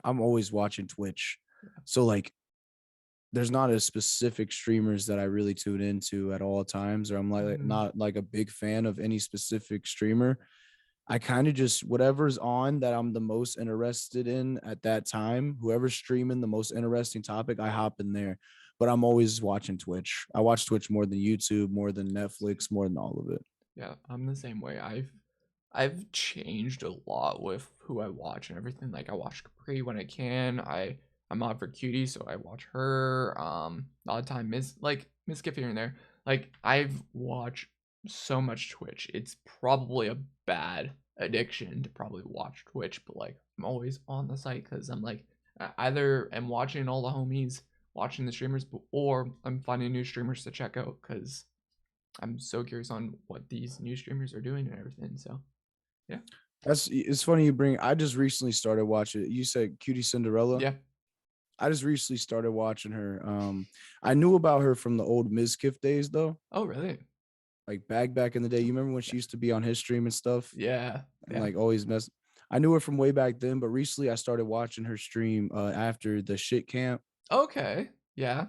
always watching Twitch. Yeah. So like there's not a specific streamers that I really tune into at all times, or I'm like Mm. not like a big fan of any specific streamer. I kind of just whatever's on that I'm the most interested in at that time, whoever's streaming the most interesting topic, I hop in there. But I'm always watching Twitch. I watch Twitch more than YouTube, more than Netflix, more than all of it. Yeah, I'm the same way. I've changed a lot with who I watch and everything. Like I watch Capri when I can. I'm on for Cutie, so I watch her. A lot of time Miss Gift here and there. Like I've watched so much Twitch. It's probably a bad addiction to probably watch Twitch, but like I'm always on the site because I'm like I either am watching all the homies, watching the streamers, or I'm finding new streamers to check out because I'm so curious on what these new streamers are doing and everything. So yeah, That's it's funny you bring. I just recently started watching. You said Cutie Cinderella. yeah. I just recently started watching her. I knew about her from the old Mizkif days though, Oh really? like back in the day. You remember when Yeah, she used to be on his stream and stuff? yeah, And yeah. like always mess. I knew her from way back then, but recently I started watching her stream after the shit camp. Okay, yeah,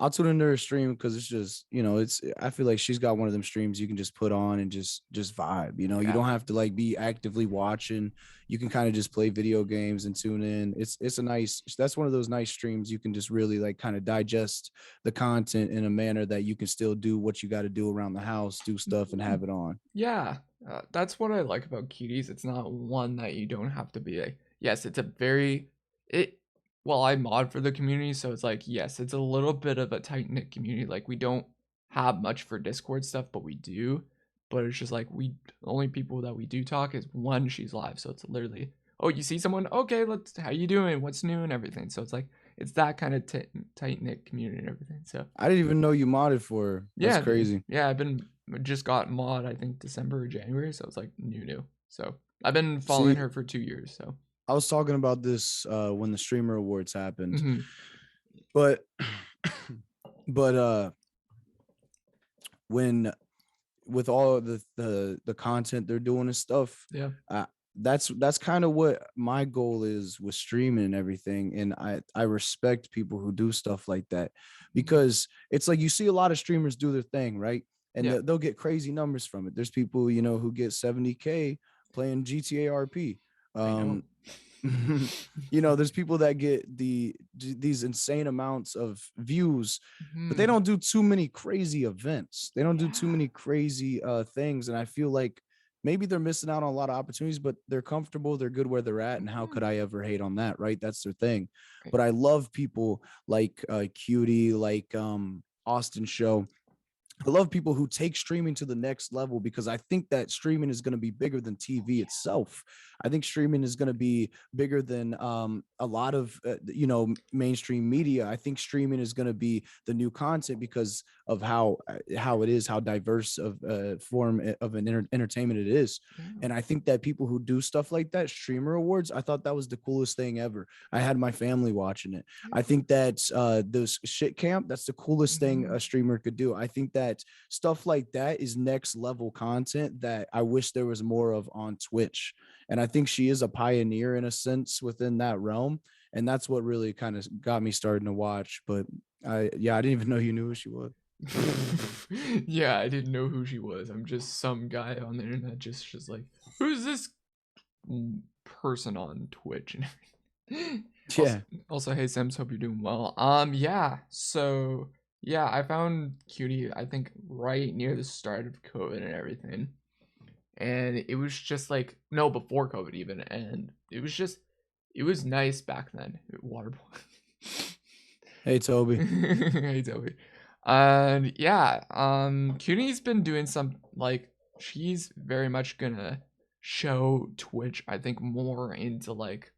I'll tune into her stream because it's just, you know, it's I feel like she's got one of them streams you can just put on and just vibe. You know, you yeah. don't have to like be actively watching. You can kind of just play video games and tune in. It's a nice that's one of those nice streams you can just really like kind of digest the content in a manner that you can still do what you got to do around the house, do stuff and have Mhm. it on. Yeah, that's what I like about Cuties. It's not one that you don't have to be a. Yes, it's a very it. Well, I mod for the community, so it's like yes, it's a little bit of a tight knit community. Like we don't have much for Discord stuff, but we do. But it's just like we the only people that we do talk is one. She's live, so it's literally oh you see someone okay let's how you doing what's new and everything. So it's like it's that kind of tight knit community and everything. So I didn't even know you modded for her. That's yeah, dude. crazy. Yeah, I've been just got mod I think December or January, so it's like new. So I've been following See, her for 2 years. So I was talking about this when the streamer awards happened, hmm but but when with all the content they're doing and stuff, yeah. uh, that's kind of what my goal is with streaming and everything. And I respect people who do stuff like that Mhm. because it's like you see a lot of streamers do their thing, right? and Yeah, they'll get crazy numbers from it. There's people, you know, who get 70K playing GTA RP. I know. Um, you know, there's people that get these insane amounts of views, but they Hmm. don't do too many crazy events. They don't do too Yeah. many crazy things, and I feel like maybe they're missing out on a lot of opportunities, but they're comfortable, they're good where they're at, and how could Hmm. I ever hate on that, right? That's their thing. Right. But I love people like Cutie, like Austin Show. I love people who take streaming to the next level, because I think that streaming is going to be bigger than Oh TV yeah. itself. I think streaming is going to be bigger than a lot of you know, mainstream media. I think streaming is going to be the new content because of how it is, how diverse of form of an entertainment it is. Yeah. And I think that people who do stuff like that, streamer awards, I thought that was the coolest thing ever. I had my family watching it. I Yeah. think that those shit camp, that's the coolest thing Hmm. a streamer could do. I think that stuff like that is next level content that I wish there was more of on Twitch. And I think she is a pioneer in a sense within that realm. And that's what really kind of got me starting to watch. But yeah, I didn't even know you knew who she was. Yeah, I didn't know who she was. I'm just some guy on the internet just like, who's this person on Twitch and everything. Also, Yeah. also, hey Sims, hope you're doing well. Yeah. So yeah, I found Cutie, I think, right near the start of COVID and everything. And it was just like, no, before COVID even, and it was nice back then. Waterboy. Hey, Toby. Hey Toby. And yeah, Cutie's been doing some, like, she's very much gonna show Twitch, I think, more into like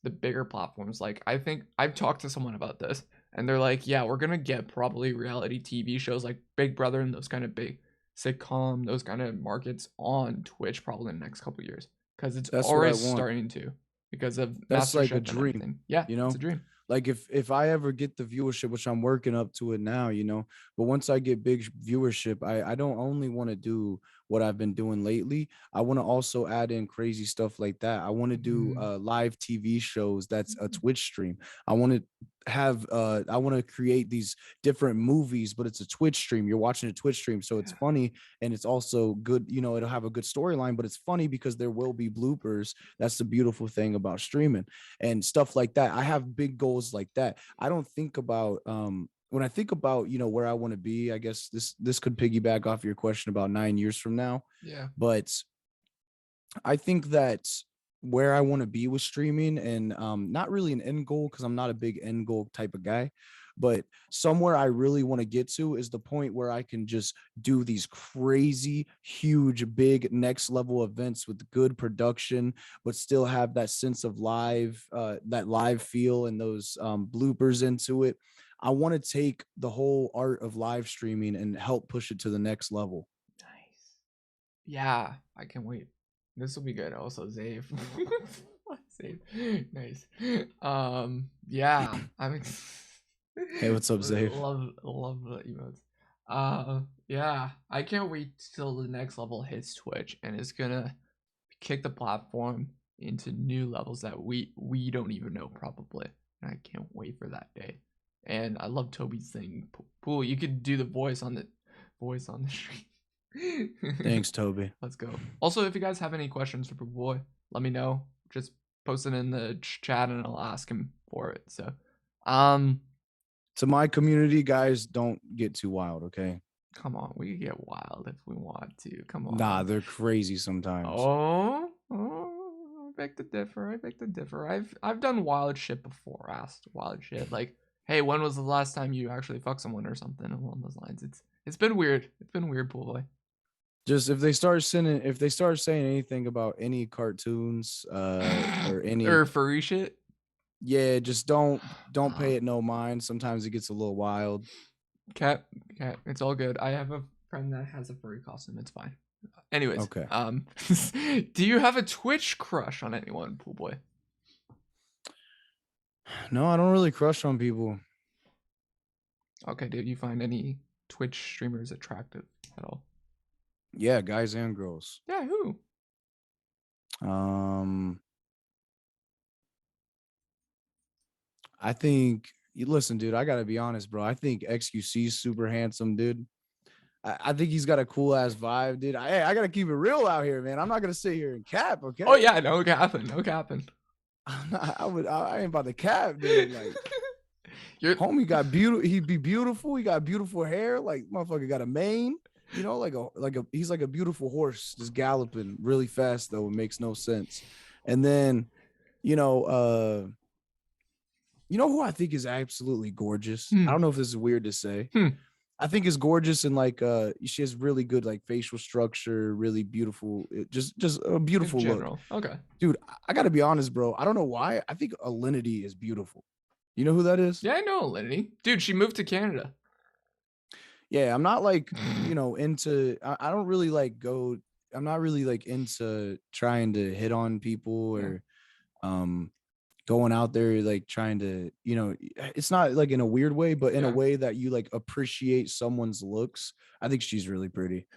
the bigger platforms. Like, I think I've talked to someone about this, and they're like, yeah, we're gonna get probably reality TV shows like Big Brother and those kind of big sitcom, those kind of markets on Twitch probably in the next couple years, because it's That's what I already want. starting to, because of That's like a MasterChef and dream, everything. Yeah, you it's know? a dream. Like if I ever get the viewership, which I'm working up to it now, you know, but once I get big viewership, I don't only want to do what I've been doing lately. I want to also add in crazy stuff like that. I want to do Mhm. live TV shows that's a Twitch stream. I want to I want to create these different movies, but it's a Twitch stream. You're watching a Twitch stream, so it's Yeah. funny and it's also good, you know, it'll have a good storyline, but it's funny because there will be bloopers. That's the beautiful thing about streaming and stuff like that. I have big goals like that. I don't think about when I think about, you know, where I want to be. I guess this could piggyback off your question about 9 years from now, Yeah. but I think that where I want to be with streaming, and not really an end goal because I'm not a big end goal type of guy, but somewhere I really want to get to is the point where I can just do these crazy, huge, big next level events with good production, but still have that sense of that live feel and those bloopers into it. I want to take the whole art of live streaming and help push it to the next level. Nice. Yeah, I can't wait. This will be good. Also, Zave. Zave. Nice. Yeah. I mean, Hey, what's up, Zave? love the emotes. Yeah. I can't wait till the next level hits Twitch, and it's gonna kick the platform into new levels that we don't even know probably. And I can't wait for that day. And I love Toby's thing. Pool, you could do the voice on the stream. Thanks, Toby. Let's go. Also, if you guys have any questions for Pool Boy, let me know. Just post it in the chat and I'll ask him for it. So, um, To my community, guys, don't get too wild, okay? come on, we can get wild if we want to. Come Nah, on. they're crazy sometimes. I beg to differ. I beg to differ. I've done wild shit before. Asked wild shit like, hey, when was the last time you actually fucked someone or something along those lines? It's been weird. It's been weird, Pool Boy. Just if they start saying anything about any cartoons, or any, Or furry shit. yeah, just don't pay it no mind. Sometimes it gets a little wild. Cat, it's all good. I have a friend that has a furry costume. It's fine. Anyways, Okay. do you have a Twitch crush on anyone, Pool Boy? No, I don't really crush on people. Okay, did you find any Twitch streamers attractive at all? Yeah, guys and girls. Yeah, who? Um, I think you listen, dude. I gotta be honest, bro. I think XQC's super handsome, dude. I think he's got a cool ass vibe, dude. I gotta keep it real out here, man. I'm not gonna sit here and cap, okay? Oh yeah, no capping, no capping. I ain't about to cap, dude. Like, You're homie got beautiful. He'd be beautiful. He got beautiful hair. Like, motherfucker got a mane. You know, he's like a beautiful horse, just galloping really fast though. It makes no sense. And then, you know, you know who I think is absolutely gorgeous. I don't know if this is weird to say. I think is gorgeous and like she has really good like facial structure, really beautiful, just a in beautiful look. general. Okay. Dude, I gotta be honest, bro. I don't know why. I think Alinity is beautiful. You know who that is? Yeah, I know Alinity. Dude, she moved to Canada. Yeah, I'm not like, you know, into I don't really like go I'm not really like into trying to hit on people or going out there like trying to, you know, it's not like in a weird way, but in a way that you like appreciate someone's looks. I think she's really pretty.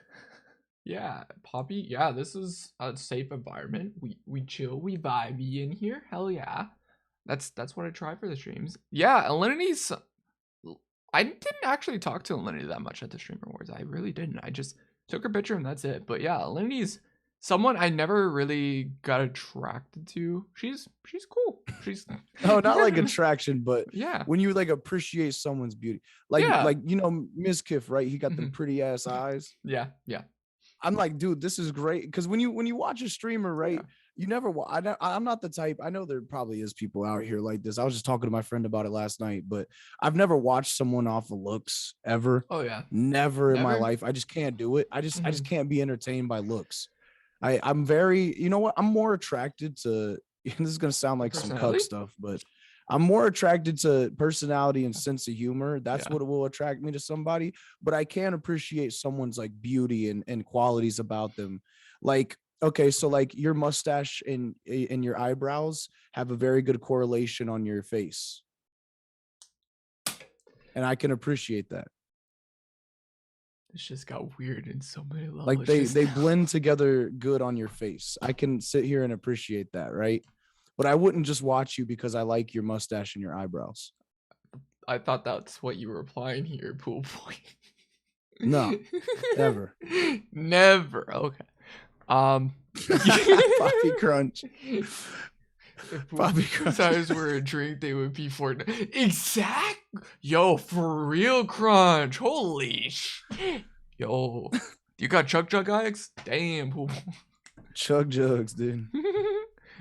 Yeah, Poppy. Yeah, this is a safe environment. We chill, we vibey in here. Hell yeah. That's what I try for the streams. Yeah, Alinity's. I didn't actually talk to Alinity that much at the Streamer Wars. I really didn't. I just took her picture and that's it. But yeah, Alinity's someone I never really got attracted to. She's cool. She's no, not like attraction, but yeah, when you like appreciate someone's beauty, yeah. like you know, Miss Kiff, right? He got them pretty ass eyes. Yeah. I'm like, dude, this is great because when you watch a streamer, right? You never. I'm not the type. I know there probably is people out here like this. I was just talking to my friend about it last night, but I've never watched someone off of looks ever. Oh yeah. Never in my life. I just can't do it. I just can't be entertained by looks. I'm very. You know what? I'm more attracted to. This is gonna sound like some cuck stuff, but I'm more attracted to personality and sense of humor. That's what will attract me to somebody. But I can appreciate someone's like beauty and qualities about them. Like, okay, so like your mustache and your eyebrows have a very good correlation on your face. And I can appreciate that. This just got weird in so many levels. Like they blend together good on your face. I can sit here and appreciate that, right? But I wouldn't just watch you because I like your mustache and your eyebrows. I thought that's what you were applying here, Pool Boy. No, never. Never. Okay. Poppy Crunch. If Poppy Crunch were a drink, they would be for exact. Yo, for real, Crunch. Holy sh. Yo, you got Chug Jug eggs? Damn, Pool Boy. Chug Jugs, dude.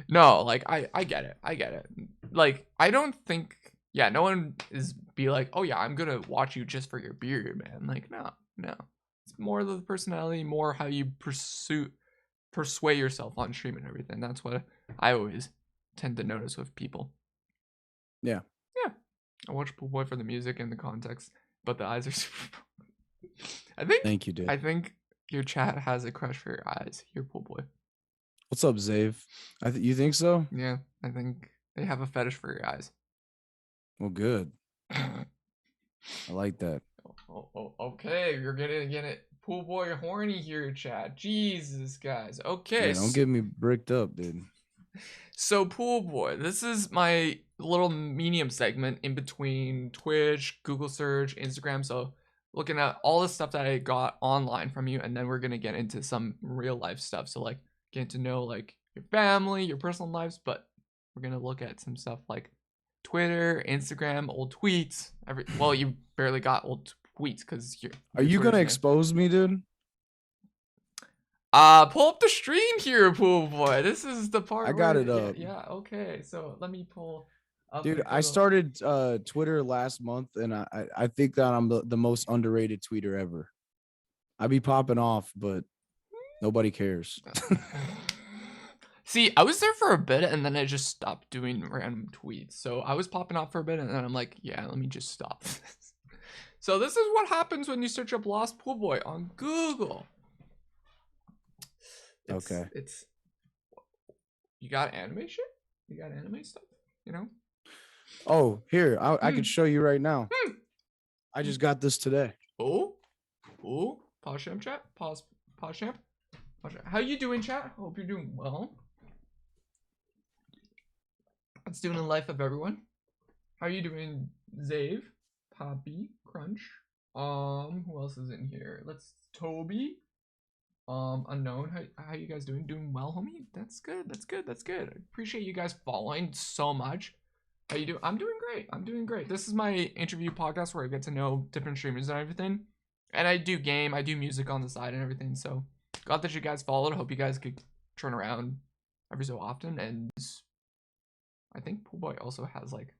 No, like I get it. I get it. Like I don't think no one is be like, "Oh yeah, I'm going to watch you just for your beard, man." Like no. It's more the personality, more how you persuade yourself on stream and everything. That's what I always tend to notice with people. Yeah. Yeah. I watch Pool Boy for the music and the context, but the eyes are super I think Thank you, dude. I think your chat has a crush for your eyes. Your Pool Boy. What's up, Zave? You think so? Yeah, I think they have a fetish for your eyes. Well, good. I like that. Oh, okay. You're gonna get it. Pool Boy horny here, chat. Jesus, guys. Okay. Yeah, don't get me bricked up, dude. So, Pool Boy, this is my little medium segment in between Twitch, Google search, Instagram. So, looking at all the stuff that I got online from you, and then we're gonna get into some real life stuff. So, like, getting to know like your family, your personal lives, but we're gonna look at some stuff like Twitter, Instagram, old tweets. Well, you barely got old tweets because you're. Are you gonna expose me, dude? Pull up the stream here, Pool Boy. This is the part. I got it up. Yeah. Okay. So let me pull. Dude, I started Twitter last month, and I think that I'm the most underrated tweeter ever. I be popping off, but nobody cares. See, I was there for a bit, and then I just stopped doing random tweets. So I was popping off for a bit, and then I'm like, yeah, let me just stop this. So this is what happens when you search up Lost Pool Boy on Google. It's you got animation? You got anime stuff? You know? Oh, here, I can show you right now. I just got this today. Oh, pause champ chat. Pause champ. How you doing, chat? Hope you're doing well. What's doing in life of everyone? How you doing, Zave, Poppy, Crunch, Who else is in here? Let's Toby. Unknown. How you guys doing? Doing well, homie? That's good. That's good. That's good. I appreciate you guys following so much. How you doing? I'm doing great. I'm doing great. This is my interview podcast where I get to know different streamers and everything. And I do game, I do music on the side and everything. So glad that you guys followed. Hope you guys could turn around every so often. And I think Poolboy also has like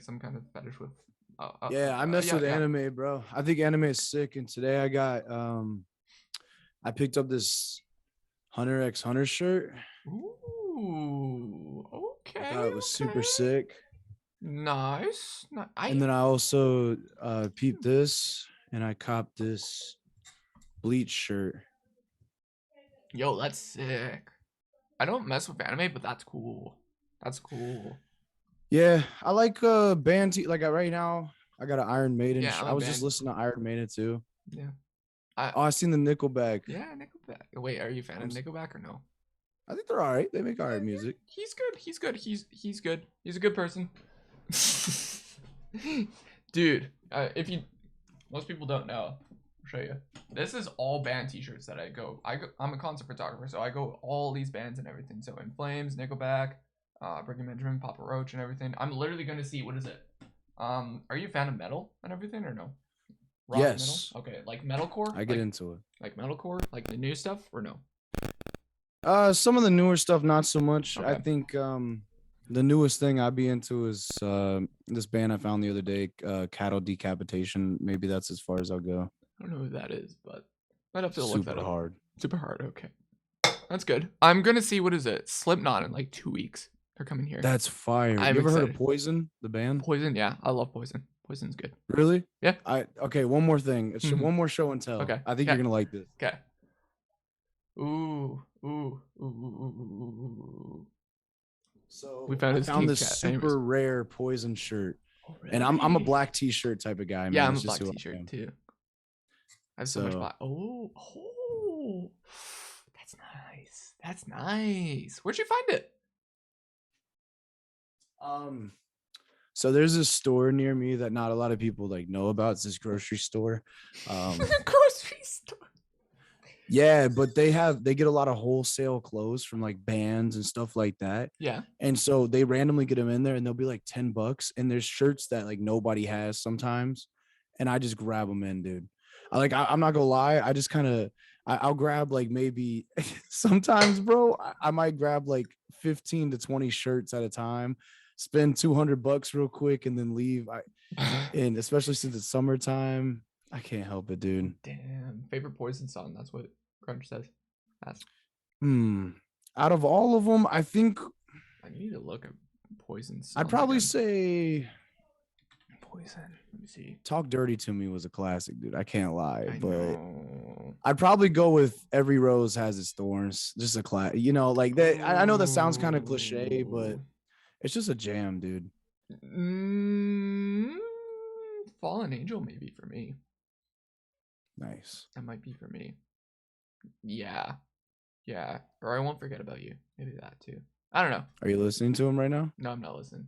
some kind of fetish with. Yeah, I mess with anime, bro. I think anime is sick. And today I picked up this Hunter x Hunter shirt. Ooh, okay. I thought it was super sick. Nice. And then I also peeped this, and I copped this Bleach shirt. Yo, that's sick. I don't mess with anime, but that's cool. That's cool. Yeah, I like band like right now. I got an Iron Maiden. Yeah, I was just listening to Iron Maiden too. Yeah. I seen the Nickelback. Yeah, Nickelback. Wait, are you a fan of Nickelback or no? I think they're all right. They make all right music. He's good. He's good. He's good. He's a good person. Dude, if you, most people don't know. I'll show you. This is all band T-shirts that I go. I'm a concert photographer, so I go all these bands and everything. So In Flames, Nickelback, Breaking Benjamin, Papa Roach, and everything. I'm literally gonna see what is it. Are you a fan of metal and everything or no? Rock, yes. Metal? Okay, like metalcore. I get into it. Like metalcore, like the new stuff or no? Some of the newer stuff, not so much. Okay. I think the newest thing I'd be into is this band I found the other day, Cattle Decapitation. Maybe that's as far as I'll go. I don't know who that is, but I'd have to look that up. Super hard. Super hard. Okay, that's good. I'm gonna see what is it. Slipknot in like 2 weeks. They're coming here. That's fire. You ever heard of Poison, the band? Poison, yeah, I love Poison. Poison's good. Really? Yeah. Okay. One more thing. One more show and tell. Okay. I think you're gonna like this. Okay. Ooh. So we found this super rare Poison shirt. Oh, really? And I'm a black t-shirt type of guy. Man. Yeah, I'm a black t-shirt too. I have so much black. Oh, that's nice. That's nice. Where'd you find it? So there's a store near me that not a lot of people like know about. It's this grocery store. Grocery store. Yeah, but they get a lot of wholesale clothes from like bands and stuff like that. Yeah. And so they randomly get them in there and they'll be like $10. And there's shirts that like nobody has sometimes. And I just grab them in, dude. I'm not gonna lie. I just kind of, I'll grab like maybe sometimes, bro, I might grab like 15 to 20 shirts at a time, spend $200 real quick and then leave. And especially since it's summertime, I can't help it, dude. Damn. Favorite Poison song? That's what Crunch says. That's. Out of all of them, I think I need to look at Poison songs. I'd probably say Poison. Let me see. Talk Dirty to Me was a classic, dude. I can't lie, I'd probably go with Every Rose Has Its Thorns. Just a class, like that. I know that sounds kind of cliche, but it's just a jam, dude. Fallen Angel, maybe for me. Nice. That might be for me. Yeah. Or I Won't Forget About You. Maybe that too. I don't know. Are you listening to him right now? No, I'm not listening.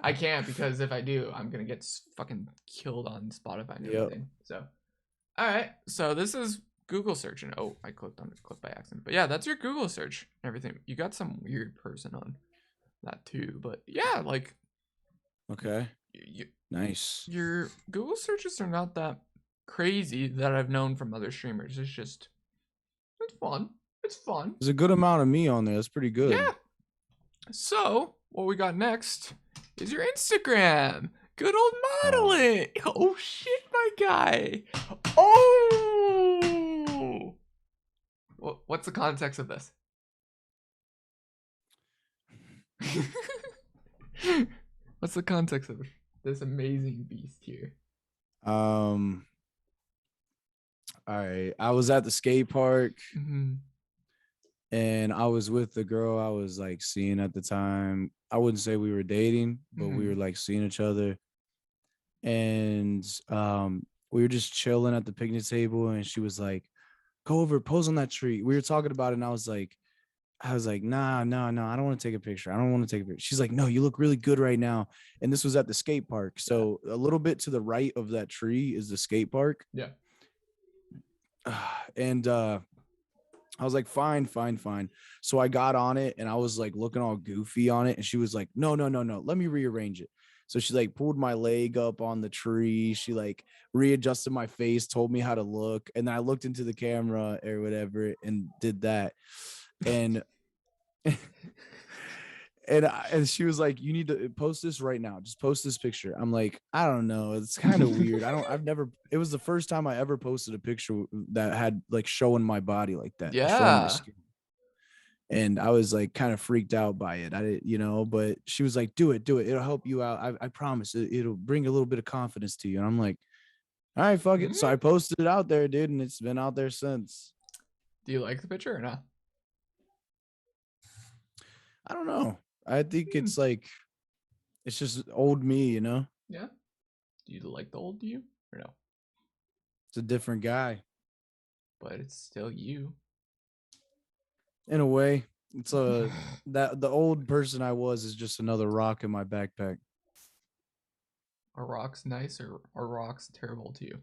I can't, because if I do, I'm gonna get fucking killed on Spotify and everything. So, all right. So this is Google search, and I clicked on the clip by accident. But yeah, that's your Google search and everything. You got some weird person on that too, but yeah, like. Okay. Nice. Your Google searches are not that crazy that I've known from other streamers. It's fun. There's a good amount of me on there. That's pretty good. Yeah. So what we got next is your Instagram. Good old modeling. Oh shit, my guy. Oh. What's the context of this? What's the context of this amazing beast here? All right. I was at the skate park. And I was with the girl I was like seeing at the time. I wouldn't say we were dating, but we were like seeing each other. And we were just chilling at the picnic table, and she was like, "Go over, pose on that tree." We were talking about it, and I was like, I was like, nah, no, no, I don't want to take a picture. I don't want to take a picture. She's like, no, you look really good right now. And this was at the skate park. Yeah. So a little bit to the right of that tree is the skate park. Yeah. And I was like, fine, fine, fine. So I got on it and I was like looking all goofy on it. And she was like, no, no, no, no. Let me rearrange it. So she like pulled my leg up on the tree. She like readjusted my face, told me how to look. And then I looked into the camera or whatever and did that. And and she was like, you need to post this right now. Just post this picture. I'm like, I don't know. It's kind of weird. I've never, it was the first time I ever posted a picture that had like showing my body like that, showing my Yeah. skin. And I was like kind of freaked out by it. I didn't, but she was like, do it, do it. It'll help you out. I promise it'll bring a little bit of confidence to you. And I'm like, all right, fuck it. So I posted it out there, dude. And it's been out there since. Do you like the picture or not? I don't know. I think it's like, it's just old me, Yeah. Do you like the old you or no? It's a different guy. But it's still you. In a way, it's that the old person I was is just another rock in my backpack. Are rocks nice or are rocks terrible to you?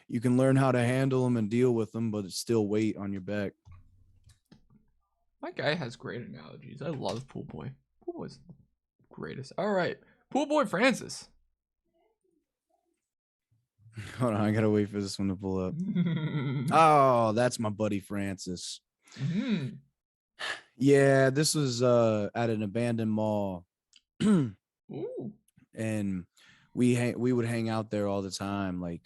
You can learn how to handle them and deal with them, but it's still weight on your back. My guy has great analogies. I love Pool Boy. Pool Boy's the greatest. All right. Pool Boy Francis. Hold on, I gotta wait for this one to pull up. Oh, that's my buddy Francis. Mm-hmm. Yeah, this was at an abandoned mall. Ooh. And we would hang out there all the time, like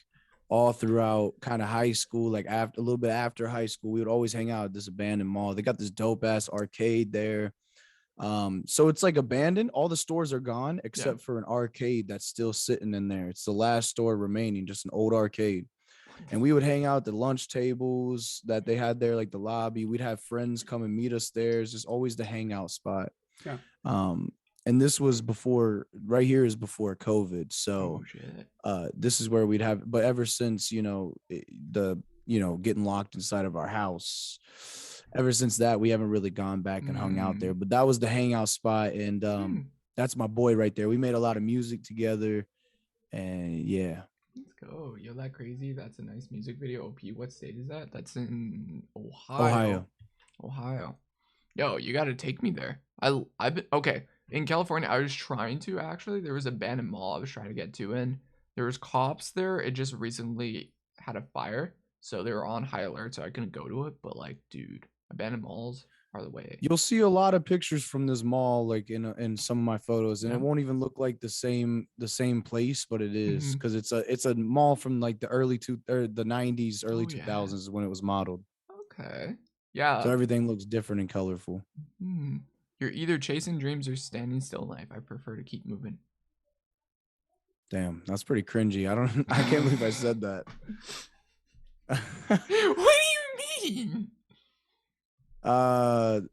all throughout kind of high school, like after a little bit after high school, we would always hang out at this abandoned mall. They got this dope ass arcade there. So it's like abandoned. All the stores are gone except for an arcade that's still sitting in there. It's the last store remaining, just an old arcade. And we would hang out at the lunch tables that they had there, like the lobby. We'd have friends come and meet us there. It's just always the hangout spot. Yeah. And this was before, right here is before COVID. So this is where we'd have, but ever since, getting locked inside of our house, ever since that, we haven't really gone back and hung out there. But that was the hangout spot. And that's my boy right there. We made a lot of music together. And yeah. Let's go. Yo, that crazy. That's a nice music video. OP, what state is that? That's in Ohio. Yo, you got to take me there. I've been, okay. In California, I was trying to actually. There was an abandoned mall I was trying to get to in. There was cops there. It just recently had a fire. So they were on high alert, so I couldn't go to it. But like, dude, abandoned malls are the way. You'll see a lot of pictures from this mall, like in some of my photos, and it won't even look like the same place, but it is because it's a mall from like the the 90s, early 2000s is when it was modeled. Okay. Yeah. So everything looks different and colorful. You're either chasing dreams or standing still in life. I prefer to keep moving. Damn, that's pretty cringy. I can't believe I said that. What do you mean?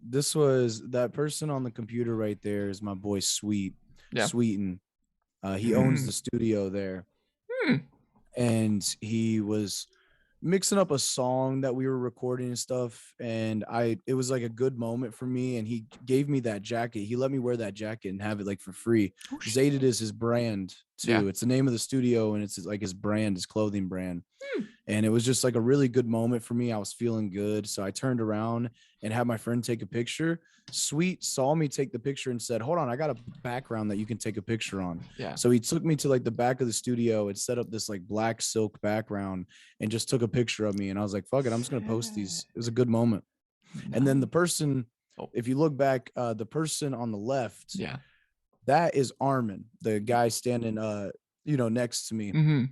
This was that person on the computer right there is my boy Sweeten. He owns the studio there. And he was mixing up a song that we were recording and stuff, and it was like a good moment for me, and he gave me that jacket. He let me wear that jacket and have it like for free. Zated is his brand too. It's the name of the studio, and it's like his brand, his clothing brand. And it was just like a really good moment for me. I was feeling good, so I turned around and had my friend take a picture. Sweet saw me take the picture and said, hold on, I got a background that you can take a picture on. So he took me to like the back of the studio and set up this like black silk background and just took a picture of me. And I was like, fuck it, I'm just gonna post these. It was a good moment. And then the person, if you look back, the person on the left, that is Armin, the guy standing next to me.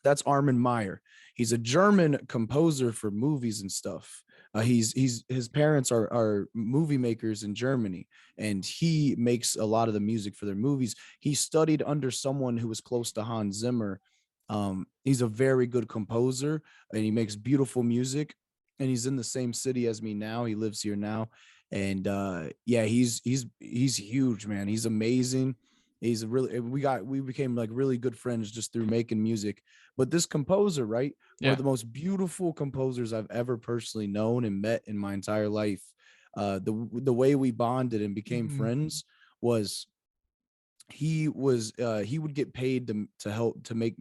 That's Armin Meyer. He's a German composer for movies and stuff. His parents are movie makers in Germany, and he makes a lot of the music for their movies. He studied under someone who was close to Hans Zimmer. He's a very good composer, and he makes beautiful music. And he's in the same city as me now. He lives here now, and he's huge, man. He's amazing. He's a really we became like really good friends just through making music. But this composer, right? One of Yeah. the most beautiful composers I've ever personally known and met in my entire life. The way we bonded and became Hmm. friends was he would get paid to help to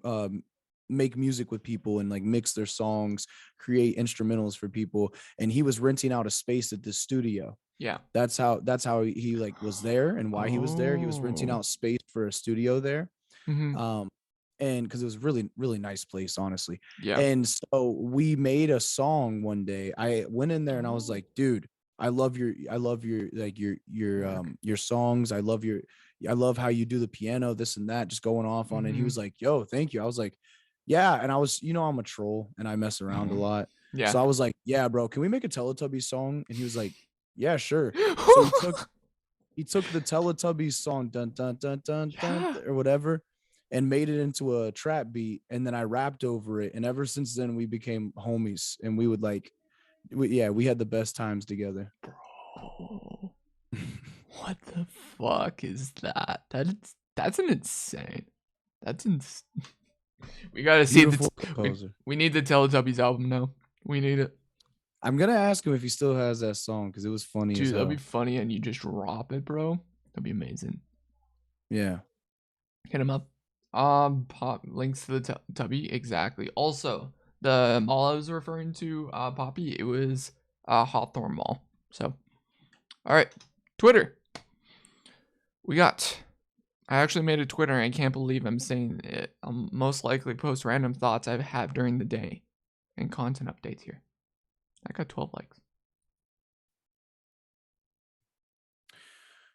um make music with people and like mix their songs, create instrumentals for people, and he was renting out a space at this studio. Yeah. That's how he like was there and why he was there. He was renting Oh. out space for a studio there. Hmm. Um, and because it was really, really nice place, honestly. Yeah. And so we made a song one day. I went in there and I was Oh. like, dude, I love your like Work. your songs. I love how you do the piano, this and that, just going off on it. He Hmm. was like, yo, thank you. I was like, yeah. And I was, I'm a troll and I mess around a lot. Yeah. So I was like, yeah, bro, can we make a Teletubbies song? And he was like, yeah, sure. So he took the Teletubbies song dun dun dun dun dun Yeah. or whatever and made it into a trap beat, and then I rapped over it, and ever since then we became homies, and we would like we had the best times together. Bro. What the fuck is that? That's an insane. That's we gotta see Beautiful we, composer. we need the Teletubbies album now. We need it. I'm gonna ask him if he still has that song because it was funny as Dude, that'd be hell. funny and you just drop it, bro. That'd be amazing. Yeah. Hit him up. Pop links to the tubby exactly. Also, the mall I was referring to, Poppy, it was Hawthorne Mall. So, all right, Twitter. We got. I actually made a Twitter, and I can't believe I'm saying it. I'll most likely post random thoughts I have during the day, and content updates here. I got 12 likes.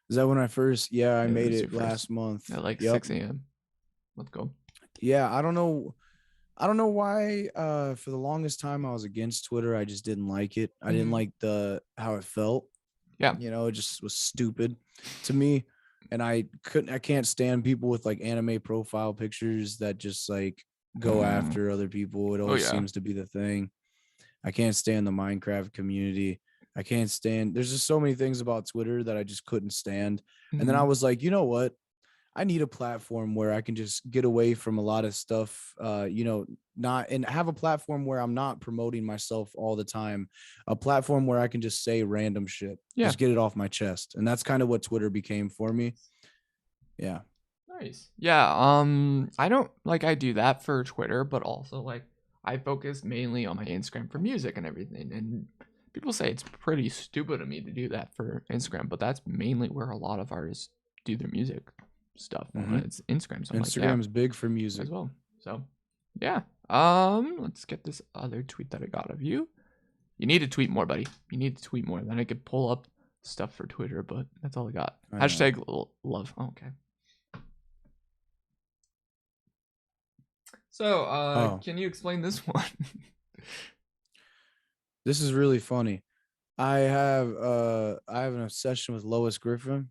Is that when I first? Yeah, I Yeah, that made was your it first last month. at like Yep. 6 a.m. Let's go. Yeah, I don't know. I don't know why. For the longest time, I was against Twitter. I just didn't like it. I didn't Mhm. like the how it felt. Yeah. It just was stupid to me. And I can't stand people with like anime profile pictures that just like go Mm. after other people. It Oh always yeah. seems to be the thing. I can't stand the Minecraft community. I can't stand, there's just so many things about Twitter that I just couldn't stand. And then I Mhm. was like, you know what? I need a platform where I can just get away from a lot of stuff, not and have a platform where I'm not promoting myself all the time, a platform where I can just say random shit, Yeah. just get it off my chest. And that's kind of what Twitter became for me. Yeah. Nice. Yeah, I don't like I do that for Twitter, but also like I focus mainly on my Instagram for music and everything. And people say it's pretty stupid of me to do that for Instagram, but that's mainly where a lot of artists do their music stuff on. Mm-hmm. It's Instagram. So I'm like, yeah, Instagram's big for might music. as well. So yeah. Let's get this other tweet that I got of you. You need to tweet more, buddy. You need to tweet more. Then I could pull up stuff for Twitter, but that's all I got. I know. Hashtag love. Oh, okay. So, Oh, can you explain this one? this is really funny. I have an obsession with Lois Griffin.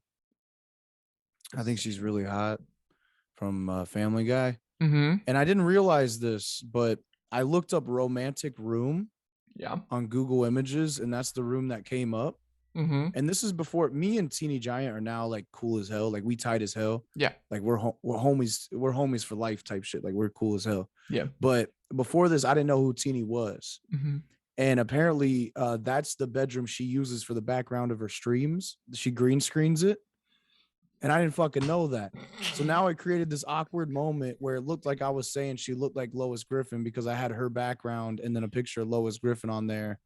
I think she's really hot from Family Guy. Mm-hmm. And I didn't realize this, but I looked up romantic room Yeah. on Google Images, and that's the room that came up. Mm-hmm. And this is before me and Teeny Giant are now like cool as hell. Like we tight as hell. Yeah. Like we're homies. We're homies for life type shit. Like we're cool as hell. Yeah. But before this, I didn't know who Teeny was. Mm-hmm. And apparently, that's the bedroom she uses for the background of her streams. She green screens it. And I didn't fucking know that. So now it created this awkward moment where it looked like I was saying she looked like Lois Griffin because I had her background and then a picture of Lois Griffin on there.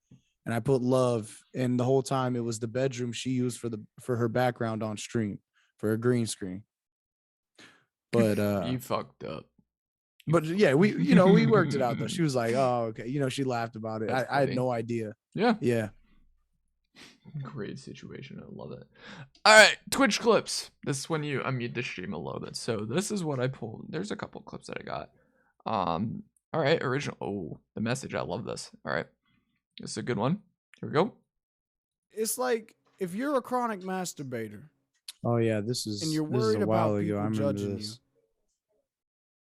And I put love. And the whole time it was the bedroom she used for her background on stream for a green screen. But You fucked up. yeah, we worked it out though. She was like, oh, okay. She laughed about it. That's I had funny. no idea. Yeah. Yeah. Great situation. I love it. All right, Twitch clips. This is when you unmute the stream a little bit. So this is what I pulled. There's a couple clips that I got. All right, original. Oh, the message. I love this. All right, this is a good one. Here we go. It's like if you're a chronic masturbator Oh yeah, and you're this is worried a while about ago. I people remember judging you, this.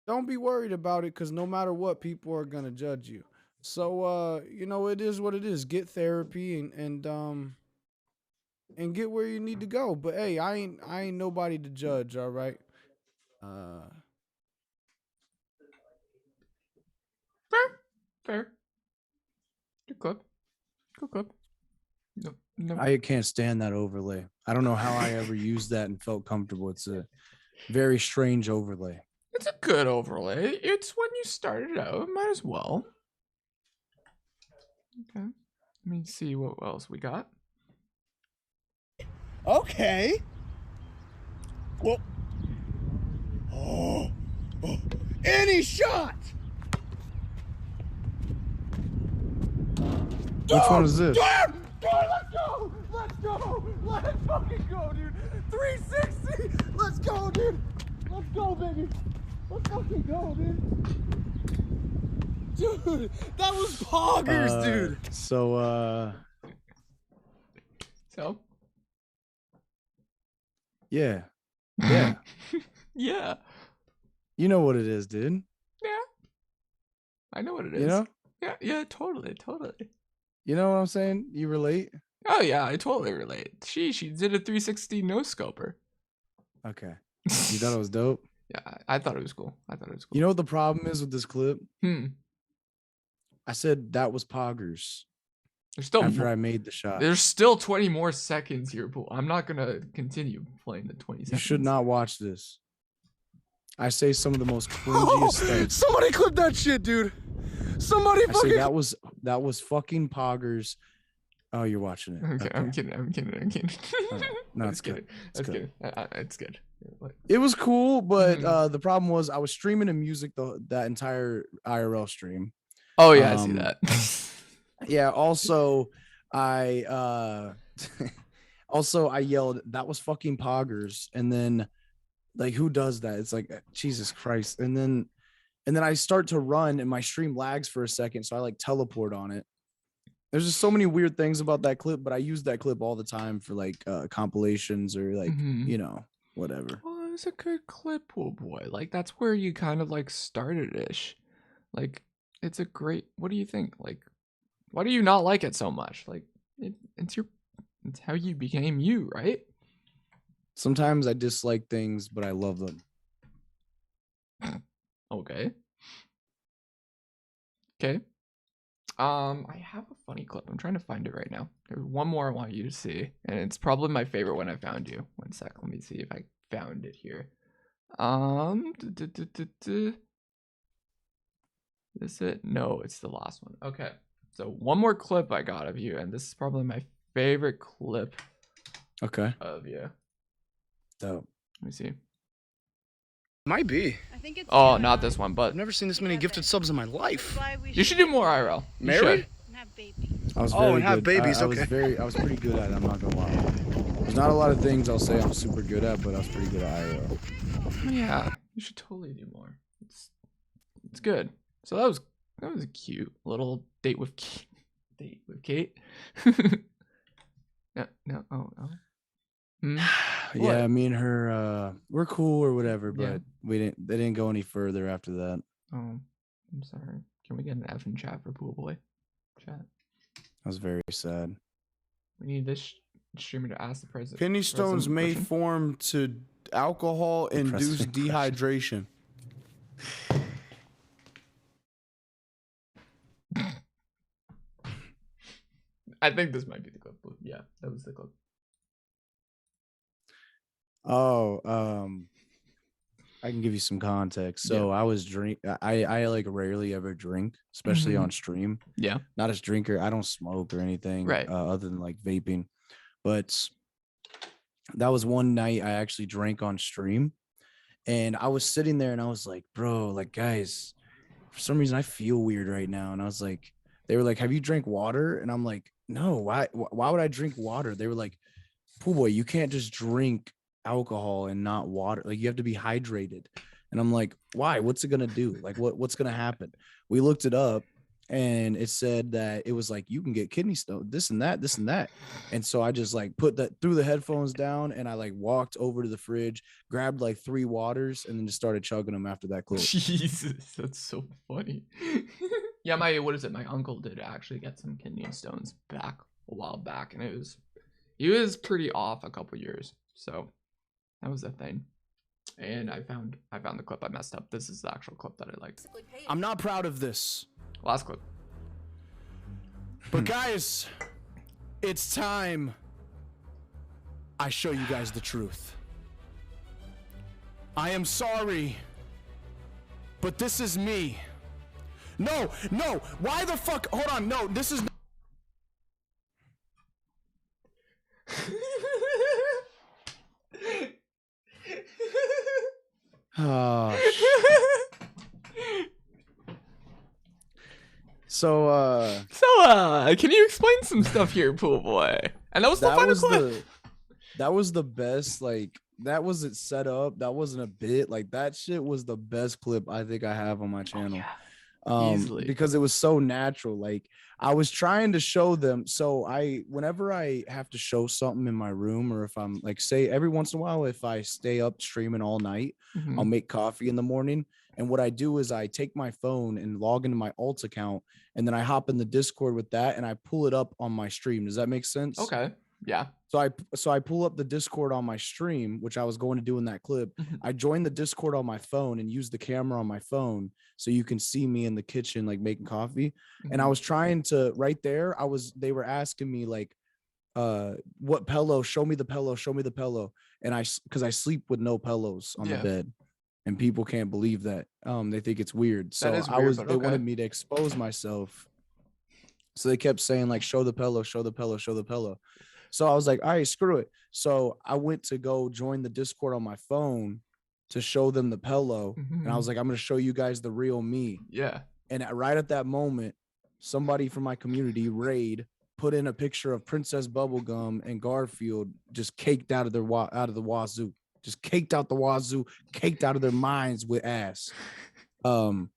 don't be worried about it because no matter what, people are gonna judge you. So it is what it is. Get therapy and get where you need to go. But hey, I ain't nobody to judge, all right? Fair. Good clip. Good clip. No, no. I can't stand that overlay. I don't know how I ever used that and felt comfortable. It's a very strange overlay. It's a good overlay. It's when you started out. Might as well. Okay. Let me see what else we got. Okay. Well. Oh. Any shot. Which one is this? Dude, let's go. Let's go. Let's fucking go, dude. 360. Let's go, dude. Let's go, baby. Let's fucking go, dude. Dude, that was poggers, dude. So yeah. Yeah. You know what it is, dude. Yeah. I know what it is. You know? Yeah, totally. You know what I'm saying? You relate? Oh yeah, I totally relate. She did a 360 no scoper. Okay. You thought it was dope? Yeah, I thought it was cool. You know what the problem is with this clip? I said that was poggers. There's still after more, I made the shot. There's still 20 more seconds here, Pool. I'm not gonna continue playing the 20 seconds. You should not watch this. I say some of the most cringiest stuff. Somebody clip that shit, dude. Somebody I fucking. say that was fucking poggers. Oh, you're watching it. Okay. I'm kidding. No, I'm it's good. It's good. It's good. It was cool, but the problem was I was streaming the music that entire IRL stream. Oh yeah, I see that. Yeah. Also, I yelled that was fucking poggers, and then like who does that? It's like Jesus Christ, and then I start to run and my stream lags for a second, so I like teleport on it. There's just so many weird things about that clip, but I use that clip all the time for like compilations or like you know, whatever. Well, it was a good clip, Pool Boy. Like that's where you kind of like started ish. Like it's a great. What do you think? Like, why do you not like it so much? Like it's how you became you, right? Sometimes I dislike things, but I love them. Okay. I have a funny clip. I'm trying to find it right now. There's one more I want you to see, and it's probably my favorite when I found you. One sec. Let me see if I found it here. Is it? No, it's the last one. Okay. So one more clip I got of you, and this is probably my favorite clip. Okay. Of you. Dope. Let me see. Might be. I think it's Not this one, but I've never seen this many gifted subs in my life. you should do more IRL. You Married? should. Have babies. I was Oh, very and have good. babies, I okay. was pretty good at it. I'm not gonna lie. There's not a lot of things I'll say I'm super good at, but I was pretty good at IRL. Yeah, you should totally do more. It's good. So that was a cute little date with Kate. No. Oh. Yeah, me and her we're cool or whatever, but Yeah. they didn't go any further after that. Oh, I'm sorry. Can we get an F in chat for Pool Boy? Chat. I was very sad. We need this streamer to ask the president. Kidney stones may form to alcohol-induced dehydration. I think this might be the clip. Yeah, that was the clip. Oh, I can give you some context. So I was I like rarely ever drink, especially on stream. Yeah. Not as drinker. I don't smoke or anything, Right. Other than like vaping. But that was one night I actually drank on stream, and I was sitting there and I was like, bro, like guys, for some reason I feel weird right now. And I was like, they were like, have you drank water? And I'm like, no, why would I drink water? They were like, Pool Boy, you can't just drink alcohol and not water. Like you have to be hydrated. And I'm like, why? What's it gonna do? Like what's gonna happen? We looked it up and it said that it was like you can get kidney stone, this and that. And so I just like threw the headphones down and I like walked over to the fridge, grabbed like 3 waters, and then just started chugging them after that clip. Jesus, that's so funny. Yeah, my uncle did actually get some kidney stones back a while back, and it He was pretty off a couple years, so that was the thing. And I found the clip I messed up. This is the actual clip that I liked. I'm not proud of this. Last clip. But guys, it's time I show you guys the truth. I am sorry, but this is me. No, why the fuck? Hold on, no, this is. Oh, So can you explain some stuff here, pool boy? And that was the final clip. That was the best, like, that wasn't set up. That wasn't a bit. Like, that shit was the best clip I think I have on my channel. Easily. Because it was so natural. Like, I was trying to show them. So whenever I have to show something in my room, or if I'm like, say every once in a while, if I stay up streaming all night, I'll make coffee in the morning. And what I do is I take my phone and log into my alt account, and then I hop in the Discord with that and I pull it up on my stream. Does that make sense? Okay. Yeah. So I pull up the Discord on my stream, which I was going to do in that clip. I joined the Discord on my phone and use the camera on my phone so you can see me in the kitchen, like making coffee. And I was trying to right there. They were asking me like, what pillow? Show me the pillow. Show me the pillow. And because I sleep with no pillows on the bed, and people can't believe that. They think it's weird. So they wanted me to expose myself. So they kept saying like, show the pillow, show the pillow, show the pillow. So I was like, all right, screw it. So I went to go join the Discord on my phone to show them the pillow. And I was like, I'm going to show you guys the real me. Yeah. And right at that moment, somebody from my community, Raid, put in a picture of Princess Bubblegum and Garfield just caked out of the wazoo. Just caked out the wazoo, caked out of their minds with ass. And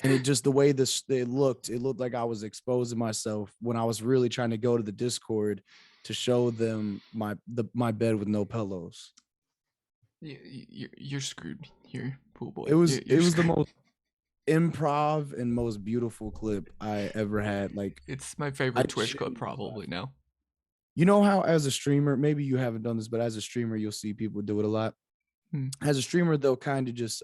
it just, the way it looked like I was exposing myself when I was really trying to go to the Discord to show them my bed with no pillows. You're screwed here, pool boy. It was the most improv and most beautiful clip I ever had. Like, it's my favorite Twitch clip probably now. You know how as a streamer, maybe you haven't done this, but as a streamer, you'll see people do it a lot. As a streamer, they'll kind of just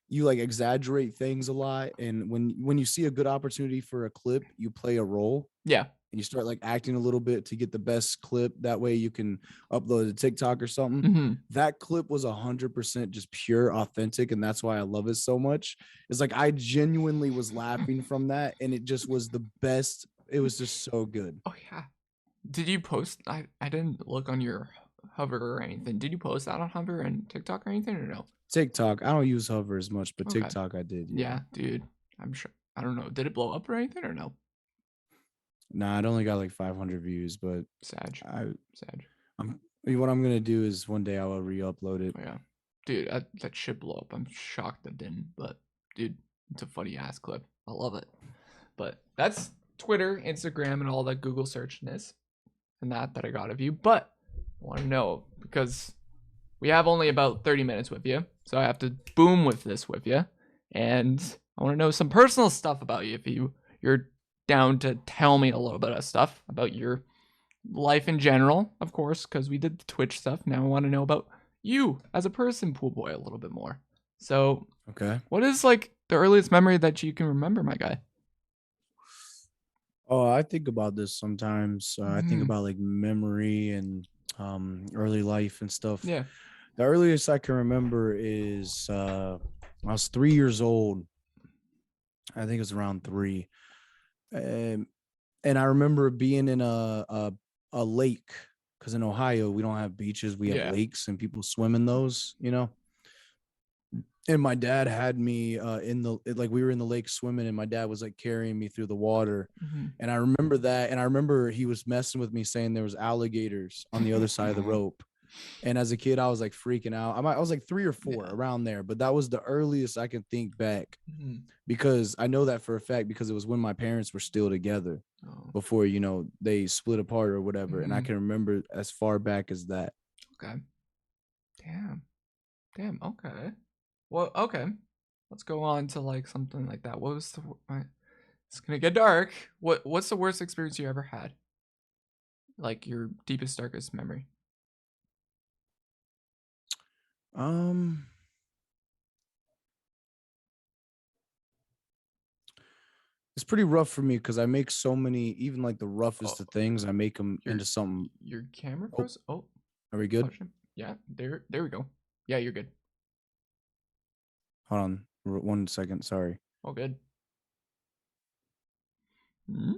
you like exaggerate things a lot. And when you see a good opportunity for a clip, you play a role. Yeah. And you start like acting a little bit to get the best clip. That way you can upload it to TikTok or something. That clip was 100% just pure authentic. And that's why I love it so much. It's like, I genuinely was laughing from that. And it just was the best. It was just so good. Oh yeah. Did you post? I didn't look on your Hover or anything. Did you post that on Hover and TikTok or anything, or no? TikTok. I don't use Hover as much, but TikTok I did. Yeah, dude. I'm sure. I don't know. Did it blow up or anything, or no? Nah, it only got like 500 views, but Sad. What I'm gonna do is one day I will re-upload it. Oh, yeah, dude, that should blow up. I'm shocked that didn't, but dude, it's a funny ass clip. I love it. But that's Twitter, Instagram, and all that Google searchness and that I got of you. But I want to know, because we have only about 30 minutes with you, so I have to boom with this with you, and I want to know some personal stuff about you. If you're down to tell me a little bit of stuff about your life in general, of course, because we did the Twitch stuff. Now I want to know about you as a person, pool boy, a little bit more. So, okay, what is like the earliest memory that you can remember, my guy? Oh, I think about this sometimes. I think about like memory and early life and stuff. Yeah. The earliest I can remember is I was 3 years old. I think it was around 3. And I remember being in a lake, because in Ohio we don't have beaches, we have lakes, and people swim in those, you know. And my dad had me we were in the lake swimming, and my dad was like carrying me through the water. And I remember that, and I remember he was messing with me, saying there was alligators on the other side of the rope. And as a kid, I was like freaking out. I was like 3 or 4 around there, but that was the earliest I can think back, because I know that for a fact, because it was when my parents were still together before, you know, they split apart or whatever. And I can remember as far back as that. Okay. Damn. Okay. Well, okay. Let's go on to like something like that. What was it's gonna get dark. What's the worst experience you ever had? Like your deepest, darkest memory. It's pretty rough for me because I make so many, even like the roughest Oh, of things, I make them your into something. your camera Oh, froze. Oh, are we good? yeah. There we go. Yeah, you're good. Hold on 1 second. Sorry. All good. Mhm.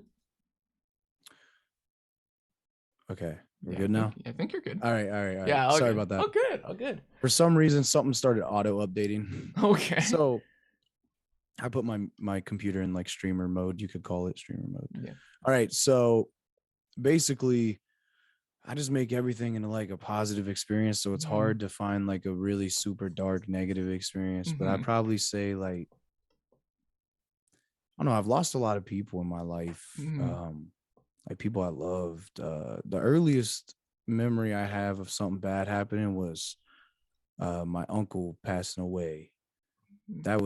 Okay, we're Yeah, good now. I think you're good. All right. Yeah, Sorry okay. about that. Oh, good. Oh, good. For some reason, something started auto updating. Okay. So I put my computer in like streamer mode. You could call it streamer mode. Yeah. All right. So basically, I just make everything into like a positive experience. So it's Mhm. hard to find like a really super dark negative experience. But I'd Mhm. probably say like, I don't know, I've lost a lot of people in my life. Mhm. Like people I loved. The earliest memory I have of something bad happening was my uncle passing away. Mhm. That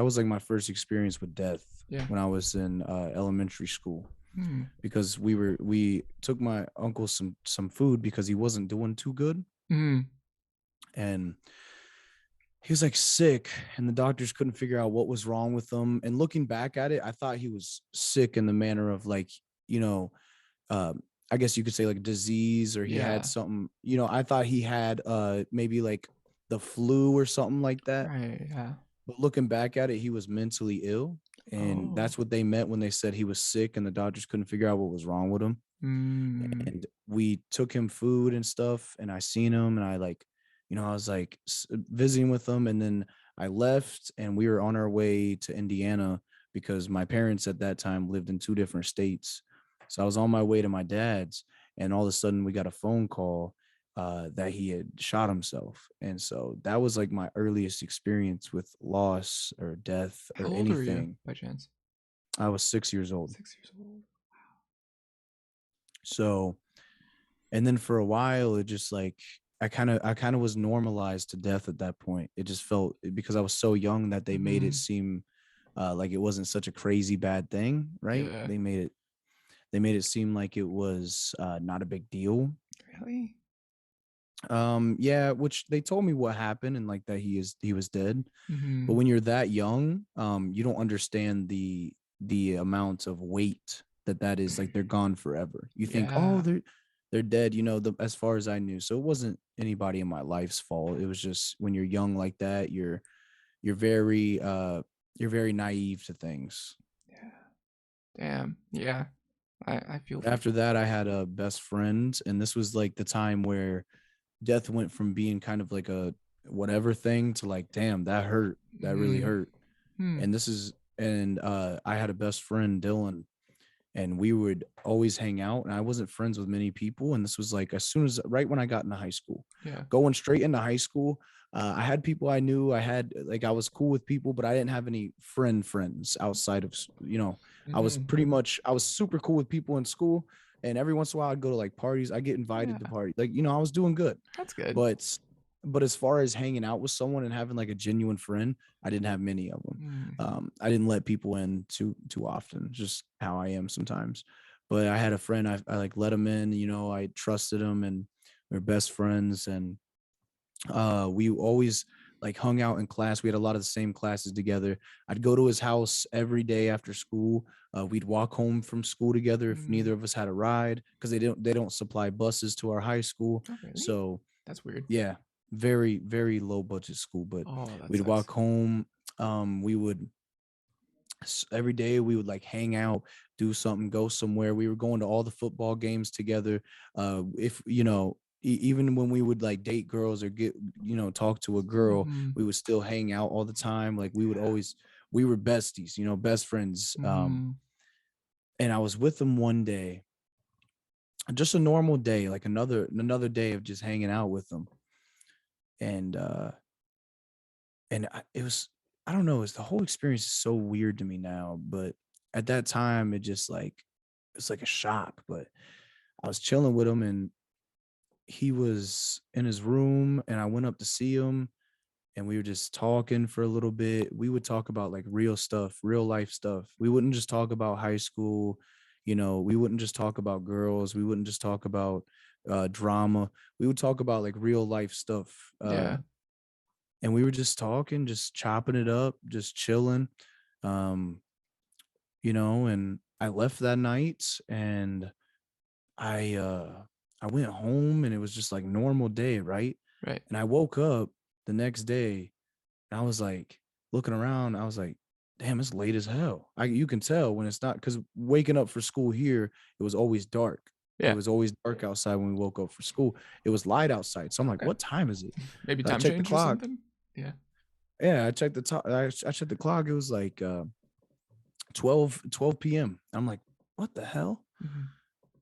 was like my first experience with death Yeah. when I was in elementary school. Mhm. Because we took my uncle some food because he wasn't doing too good, Mhm. and he was like sick, and the doctors couldn't figure out what was wrong with him. And looking back at it, I thought he was sick in the manner of like, you know, I guess you could say like disease, or he had Yeah. something, I thought he had maybe like the flu or something like that. Right. Yeah. But looking back at it, he was mentally ill. And Oh. that's what they meant when they said he was sick and the doctors couldn't figure out what was wrong with him. Mm. And we took him food and stuff, and I seen him, and I like, I was like visiting with him, and then I left, and we were on our way to Indiana because my parents at that time lived in 2 different states. So I was on my way to my dad's, and all of a sudden we got a phone call that he had shot himself. And so that was like my earliest experience with loss or death How or old are you anything. by chance? I was 6 years old. 6 years old. So, and then for a while, it just like I kind of was normalized to death at that point. It just felt, because I was so young, that they made it Mhm. seem like it wasn't such a crazy bad thing, right? Yeah. They made it seem like it was not a big deal. Really? Yeah, which they told me what happened, and like that he was dead. But Mhm. when you're that young, you don't understand the amount of weight that is. Like they're gone forever. You think, oh, Yeah. they're dead, as far as I knew. So it wasn't anybody in my life's fault. It was just when you're young like that, you're very you're very naive to things. Yeah. Damn. Yeah. I feel But for after you. that, I had a best friend, and this was like the time where death went from being kind of like a whatever thing to like, damn, that hurt. That really Mhm. hurt. Hmm. And I had a best friend, Dylan, and we would always hang out, and I wasn't friends with many people. And this was like as soon as right when I got into high school, Yeah. going straight into high school. I had people I knew. I had like I was cool with people, but I didn't have any friends outside of Mhm. I was super cool with people in school, and every once in a while I'd go to like parties. I get invited to Yeah. parties, like I was doing good. That's good. But as far as hanging out with someone and having like a genuine friend, I didn't have many of them. Mm. I didn't let people in too often, just how I am sometimes. But I had a friend, I like let him in, I trusted him, and we are best friends. And we always like hung out in class. We had a lot of the same classes together. I'd go to his house every day after school. We'd walk home from school together if Mm. neither of us had a ride, because they don't supply buses to our high school. Oh, really? So That's weird. yeah, very, very low budget school. But Oh, that we'd sucks. walk home. We would every day we would like hang out, do something, go somewhere. We were going to all the football games together. If even when we would like date girls or get talk to a girl, Mhm. we would still hang out all the time. Like Yeah. we were besties, best friends. Mhm. And I was with them one day, just a normal day, like another day of just hanging out with them. And it was, I don't know, it's the whole experience is so weird to me now, but at that time it just like it's like a shock. But I was chilling with him, and he was in his room, and I went up to see him, and we were just talking for a little bit. We would talk about like real stuff, real life stuff. We wouldn't just talk about high school. You know, we wouldn't just talk about girls. We wouldn't just talk about drama. We would talk about like real life stuff. Yeah. And we were just talking, just chopping it up, just chilling. Um, you know, and I left that night and I I went home and it was just like normal day, right? Right. And I woke up the next day and I was like looking around, I was like, damn, it's late as hell. You can tell when it's not, because waking up for school here, it was always dark. It Yeah. was always dark outside when we woke up for school. It was light outside. So I'm like, Okay. what time is it? Maybe I time checked the change or clock. something. Yeah. Yeah, I checked the top. I checked the clock. It was like 12 p.m. I'm like, what the hell? Mhm.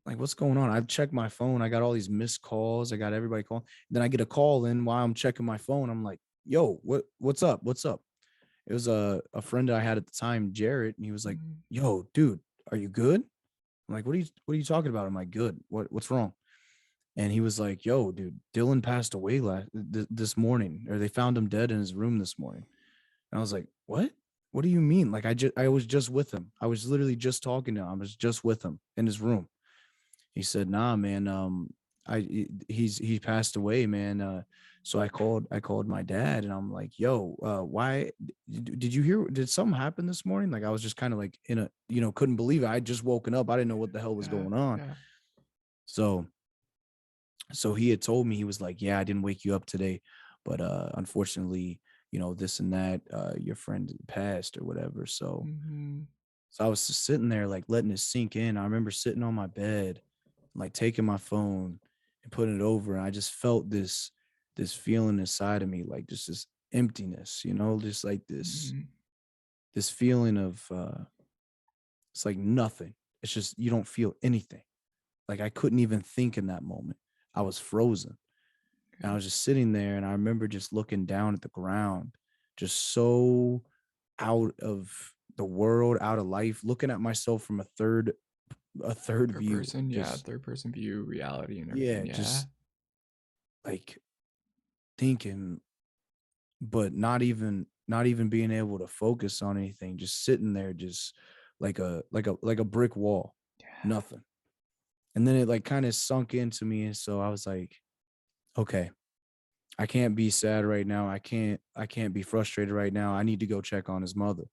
Like, what's going on? I checked my phone. I got all these missed calls. I got everybody calling. Then I get a call in while I'm checking my phone. I'm like, yo, what's up? What's up? It was a friend I had at the time, Jarrett, and he was like, Mhm. yo, dude, are you good? I'm like, what are you talking about? I'm like, good. What's wrong? And he was like, yo, dude, Dylan passed away this morning, or they found him dead in his room this morning. And I was like, what? What do you mean? Like, I was just with him. I was literally just talking to him. I was just with him in his room. He said, nah, man, he passed away, man. So I called my dad and I'm like, yo, why did you hear, did something happen this morning? Like, I was just kind of like in a, couldn't believe it. I just woken up. I didn't know what the hell was Yeah. going on. Yeah. So he had told me, he was like, yeah, I didn't wake you up today, but unfortunately, this and that, your friend passed or whatever. So Mhm. I was just sitting there like letting it sink in. I remember sitting on my bed, like taking my phone and putting it over, and I just felt this feeling inside of me, like just this emptiness, just like this Mhm. this feeling of it's like nothing. It's just you don't feel anything. Like I couldn't even think in that moment. I was frozen. And I Yeah. was just sitting there and I remember just looking down at the ground, just so out of the world, out of life, looking at myself from a third Third view. person. Yeah. Just Third person view, reality, and yeah, everything. Yeah. just like thinking, but not even being able to focus on anything, just sitting there, just like a brick wall, Yeah. nothing. And then it like kind of sunk into me. And so I was like, okay, I can't be sad right now. I can't be frustrated right now. I need to go check on his mother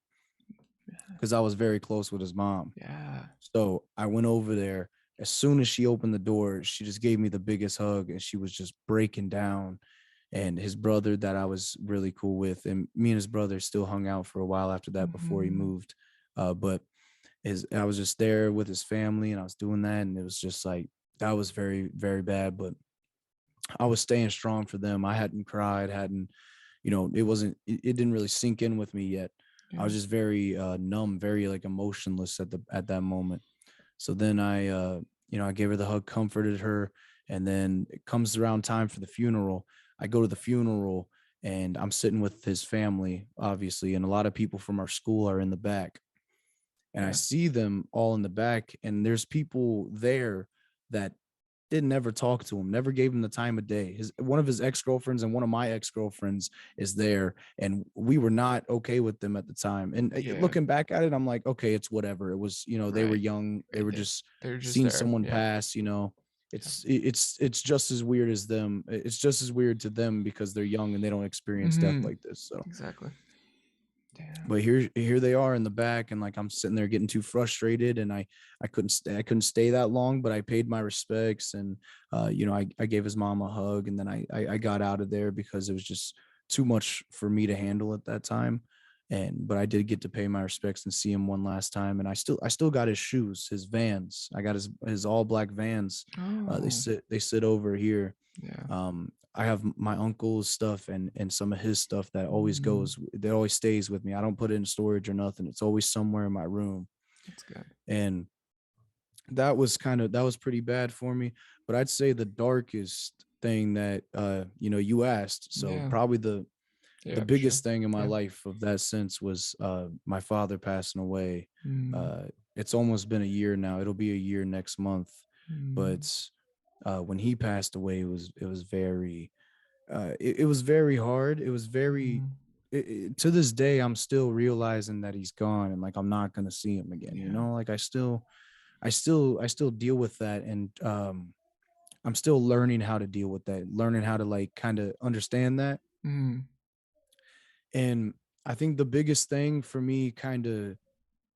Yeah. because I was very close with his mom. Yeah. So I went over there. As soon as she opened the door, she just gave me the biggest hug and she was just breaking down. And his brother that I was really cool with, and me and his brother still hung out for a while after that before he Mhm. moved. But I was just there with his family and I was doing that. And it was just like, that was very, very bad. But I was staying strong for them. I hadn't cried, hadn't, it didn't really sink in with me yet. I Yeah. was just very numb, very like emotionless at that moment. So then I gave her the hug, comforted her, and then it comes around time for the funeral. I go to the funeral and I'm sitting with his family, obviously, and a lot of people from our school are in the back. And I Yeah. see them all in the back, and there's people there that didn't ever talk to him, never gave him the time of day. One of his ex-girlfriends and one of my ex-girlfriends is there, and we were not okay with them at the time. And Yeah. looking back at it, I'm like, okay, it's whatever. It was, they were Right. young, they Right. were just They're just seeing there. someone Yeah. pass. Yeah. It's just as weird as them. It's just as weird to them because they're young and they don't experience death Mhm. like this. So Exactly. Damn. but here they are in the back, and like I'm sitting there getting too frustrated, and I couldn't stay that long, but I paid my respects, and I gave his mom a hug, and then I got out of there because it was just too much for me to handle at that time. But I did get to pay my respects and see him one last time, and I still got his shoes, his Vans. I got his all black Vans. They Oh. sit over here. Yeah. I have my uncle's stuff and some of his stuff Mm, that always stays with me. I don't put it in storage or nothing. It's always somewhere in my room. that's good. And that was pretty bad for me. But I'd say the darkest thing that you asked. So Yeah. probably the Yeah. For sure. biggest thing in my Yeah. life of that sense was my father passing away. Mm, It's almost been a year now. It'll be a year next month. mm, But when he passed away, it was very it was very hard. It was very mm, to this day I'm still realizing that he's gone and like I'm not going to see him again, yeah. like I still I still deal with that, and I'm still learning how to deal with that, learning how to like kind of understand that. Mm, And I think the biggest thing for me kind of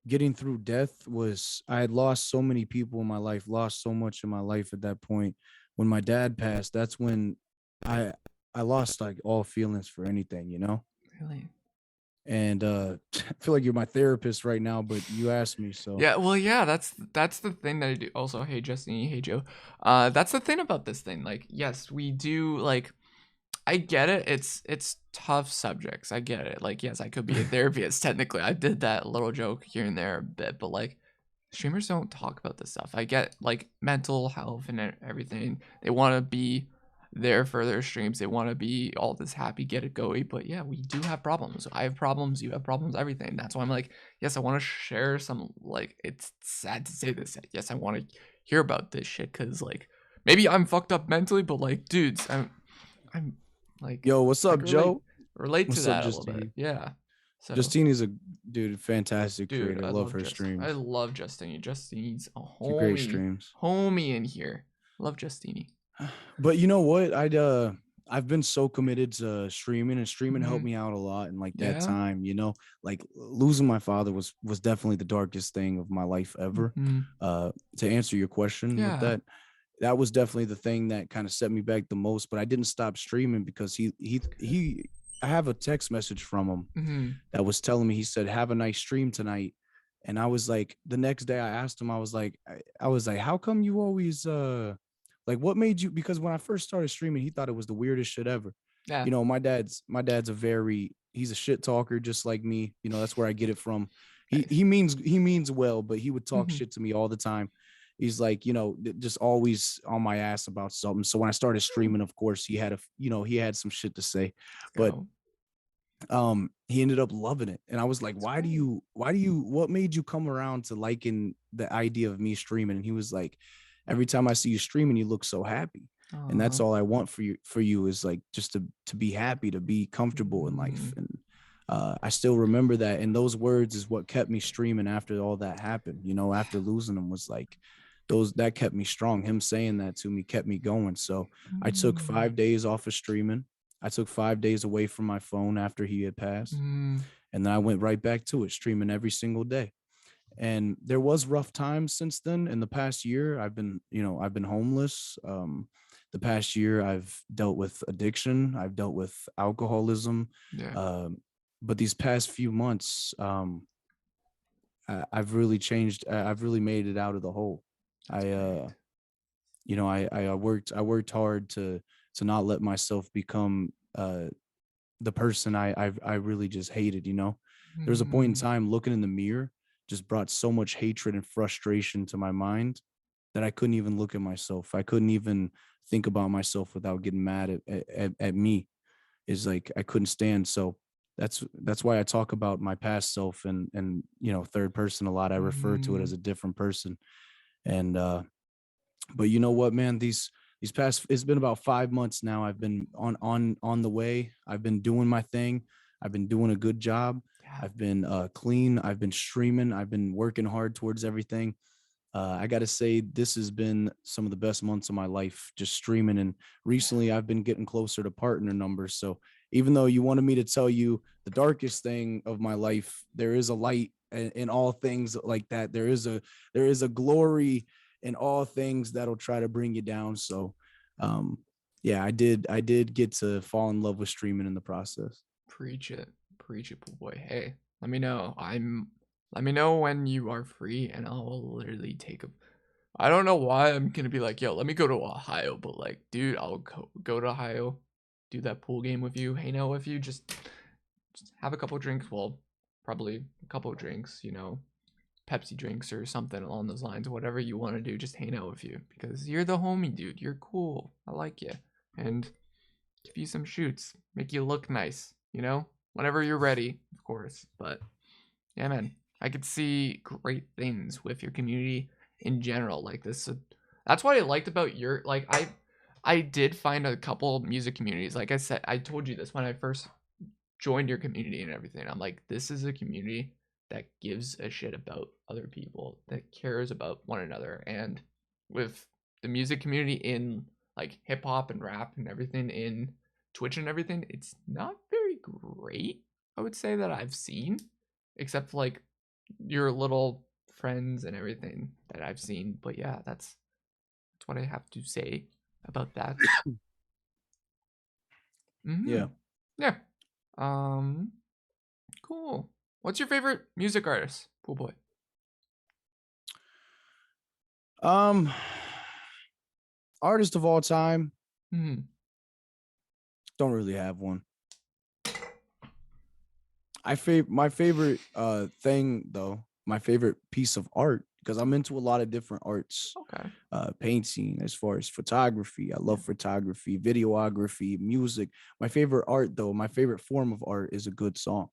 getting through death was I had lost so many people in my life, lost so much in my life at that point. When my dad passed, that's when I I lost like all feelings for anything, you know? really? And I feel like you're my therapist right now, but you asked me, so Yeah, well, yeah, that's the thing that I do. Also, hey Justine, hey Joe. That's the thing about this thing. Like, yes, we do like I get it. It's tough subjects. I get it. Like, yes, I could be a therapist technically. I did that little joke here and there a bit, but like streamers don't talk about this stuff. I get like mental health and everything. They want to be there for their streams. They want to be all this happy, get it goey. But yeah, we do have problems. I have problems. You have problems. Everything. That's why I'm like, yes, I want to share some. Like, it's sad to say this. Yes, I want to hear about this shit because like maybe I'm fucked up mentally, but like, dudes, I'm like yo, what's I up, can relate Joe? relate to What's up, that a little bit. Justine? Yeah. So Justine is a dude, fantastic dude, creator. I Love love her Justin. I streams. love Justine. Justine's a Great homie. streams. Homie in here. Love Justine. But you know what? I've been so committed to streaming, and streaming helped Mhm. me out a lot in like that Yeah. time, you know. Like losing my father was definitely the darkest thing of my life ever. Mhm. To answer your question with Yeah. that, that was definitely the thing that kind of set me back the most, but I didn't stop streaming because he I have a text message from him Mhm. that was telling me, he said, "Have a nice stream tonight." And I was like, the next day I asked him, I was like, how come you always like what made you, because when I first started streaming, he thought it was the weirdest shit ever. Yeah. You know, my dad's he's a shit talker just like me. You know, that's where I get it from. He Nice. he means he means well, but he would talk Mhm. shit to me all the time. He's like, you know, just always on my ass about something. So when I started streaming, of course, he had some shit to say. Let's But go. he ended up loving it, and I was like, That's why do great. you what made you come around to liking the idea of me streaming? And he was like, every time I see you streaming, you look so happy, and that's Aw. all I want for you is like just to be happy, to be comfortable in life. Mhm. And I still remember that, and those words is what kept me streaming after all that happened, you know, after losing him. Was like those that kept me strong. Him saying that to me kept me going. So I took Mm. 5 days off of streaming. I took 5 days away from my phone after he had passed. Mm. And then I went right back to it, streaming every single day. And there was rough times since then. In the past year, I've been homeless. The past year, I've dealt with addiction. I've dealt with alcoholism. Yeah. Um, but these past few months, I've really changed. I've really made it out of the hole. That's I, great. I worked hard to not let myself become the person I really just hated, you know. There was a point in Mhm. time looking in the mirror just brought so much hatred and frustration to my mind that I couldn't even look at myself. I couldn't even think about myself without getting mad at me. Is like I couldn't stand. So that's why I talk about my past self and you know, third person a lot. I refer to it as Mhm. a different person. And but you know what, man, these past, it's been about 5 months now. I've been on the way. I've been doing my thing. I've been doing a good job. Yeah. I've been clean. I've been streaming. I've been working hard towards everything. I gotta say, this has been some of the best months of my life, just streaming. And recently I've been getting closer to partner numbers. So even though you wanted me to tell you the darkest thing of my life, there is a light in all things like that. There is a glory in all things that'll try to bring you down. So um yeah, I did get to fall in love with streaming in the process. Preach it. Preach it, pool boy. Hey, let me know. Let me know when you are free and I'll literally take a I don't know why I'm gonna be like, yo, let me go to Ohio, but like, dude, I'll go to Ohio, do that pool game with you, hang out with you, just have a couple drinks. Well, probably a couple drinks, you know, Pepsi drinks or something along those lines. Whatever you want to do, just hang out with you because you're the homie, dude. You're cool. I like you, and give you some shoots, make you look nice, you know, whenever you're ready, of course. But yeah, man, I could see great things with your community in general. Like this, that's what I liked about your like. I did find a couple music communities. Like I said, I told you this when I first joined your community and everything. I'm like, this is a community that gives a shit about other people, that cares about one another. And with the music community in like hip hop and rap and everything in Twitch and everything, it's not very great, I would say, that I've seen, except for like your little friends and everything that I've seen. But yeah, that's what I have to say about that. Yeah. Yeah. Cool. What's your favorite music artist, Pool Boy? Artist of all time, Hmm. don't really have one. My favorite thing though, my favorite piece of art, because I'm into a lot of different arts. Okay. Painting, as far as photography. I love photography, videography, music. My favorite art though, my favorite form of art is a good song.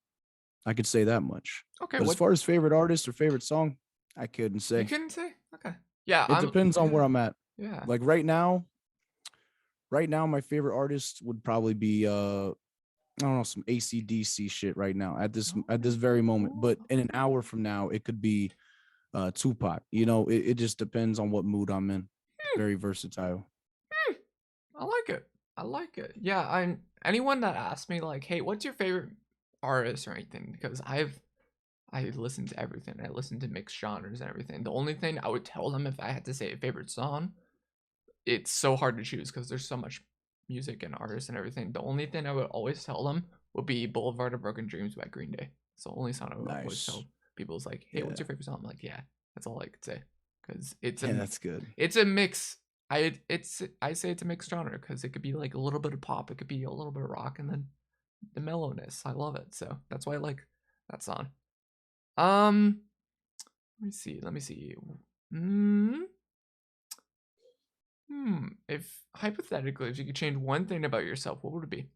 I could say that much. Okay. But as far as favorite artist or favorite song, I couldn't you say. couldn't say? Okay. Yeah. It depends on where I'm at. Yeah. Like right now, my favorite artist would probably be I don't know, some AC/DC shit right now at this very moment. But in an hour from now, it could be Tupac. You know, it just depends on what mood I'm in. Very versatile. I like it. I like it. Yeah. I'm anyone that asks me like, hey, what's your favorite artist or anything? Because I listen to everything. I listen to mixed genres and everything. The only thing I would tell them if I had to say a favorite song, it's so hard to choose because there's so much music and artists and everything. The only thing I would always tell them would be Boulevard of Broken Dreams by Green Day. It's the only song I would always Nice. tell people. Is like, hey, what's your favorite song? I'm like, yeah, that's all I could say because it's Yeah, that's good. it's a mix. I say it's a mixed genre because it could be like a little bit of pop, it could be a little bit of rock, and then the mellowness. I love it, so that's why I like that song. Let me see. If hypothetically, if you could change one thing about yourself, what would it be?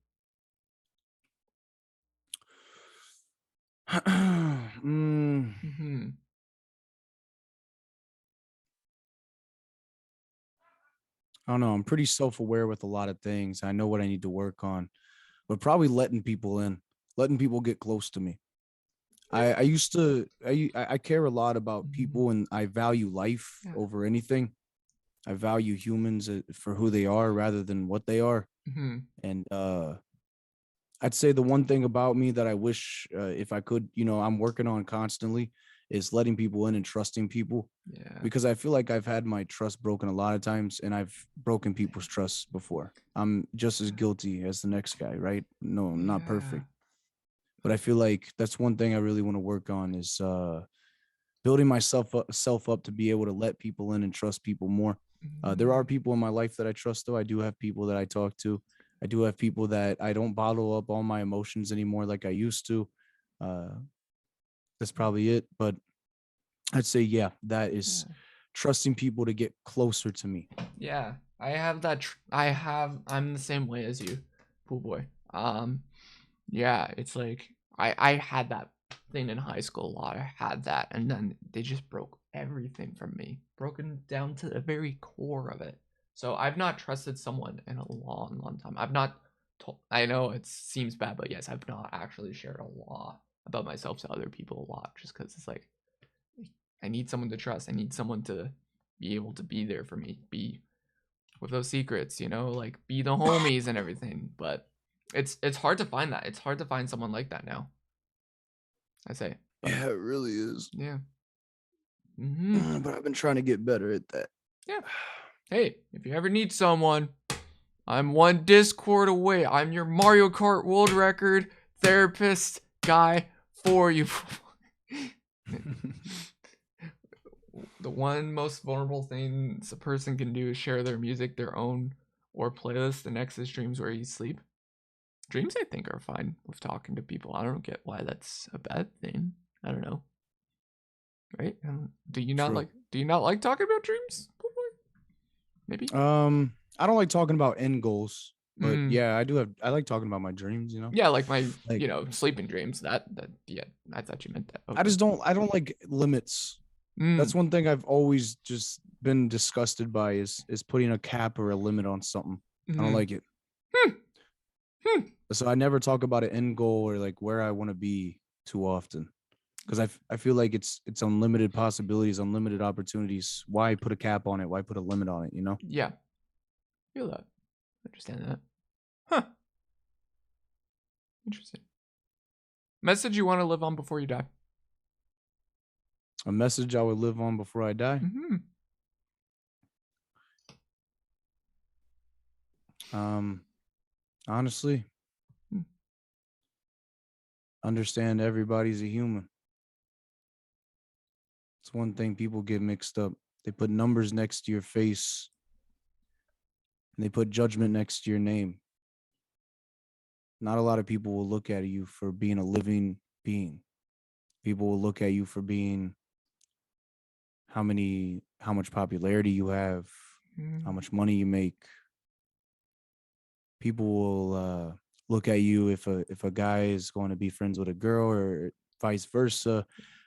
Mm-hmm. I don't know. I'm pretty self-aware with a lot of things. I know what I need to work on, but probably letting people in, letting people get close to me. I used to, I care a lot about people, and I value life Yeah. over anything. I value humans for who they are rather than what they are. Mm-hmm. And I'd say the one thing about me that I wish, if I could, you know, I'm working on constantly, is letting people in and trusting people. Yeah. Because I feel like I've had my trust broken a lot of times, and I've broken people's trust before. I'm just as guilty as the next guy, right? No, I'm not perfect. But I feel like that's one thing I really want to work on is building myself up to be able to let people in and trust people more. There are people in my life that I trust, though. I do have people that I talk to. I do have people that I don't bottle up all my emotions anymore like I used to. That's probably it. But I'd say, yeah, that is trusting people to get closer to me. Yeah, I have that. I'm the same way as you, Pool Boy. Yeah, it's like I had that thing in high school a lot. I had that, and then they just broke everything from me, broken down to the very core of it. So I've not trusted someone in a long, long time. I've not told. I know it seems bad, but yes, I've not actually shared a lot about myself to other people a lot, just because it's like I need someone to trust. I need someone to be able to be there for me, be with those secrets, you know, like be the homies and everything. But it's hard to find that. It's hard to find someone like that now, I say. But, Yeah, it really is. yeah. But I've been trying to get better at that. Yeah. Hey, if you ever need someone, I'm one Discord away. I'm your Mario Kart world record therapist guy for you. The one most vulnerable thing a person can do is share their music, their own, or playlist. The next is dreams where you sleep. Dreams, I think, are fine with talking to people. I don't get why that's a bad thing. I don't know. Right? Do you not like talking about dreams? Maybe. I don't like talking about end goals, but yeah, I like talking about my dreams, you know. Yeah, like my sleeping dreams. That yeah, I thought you meant that. Okay. I don't like limits. That's one thing I've always just been disgusted by is putting a cap or a limit on something. I don't like it. So I never talk about an end goal or like where I want to be too often. because I feel like it's unlimited possibilities, unlimited opportunities. Why put a cap on it? Why put a limit on it? You know? Yeah. Feel that. Understand that. Huh. Interesting. Message you want to live on before you die. A message I would live on before I die. Mm-hmm. Honestly, understand everybody's a human. It's one thing people get mixed up. They put numbers next to your face and they put judgment next to your name. Not a lot of people will look at you for being a living being. People will look at you for being how much popularity you have, how much money you make. People will look at you if a guy is going to be friends with a girl or vice versa.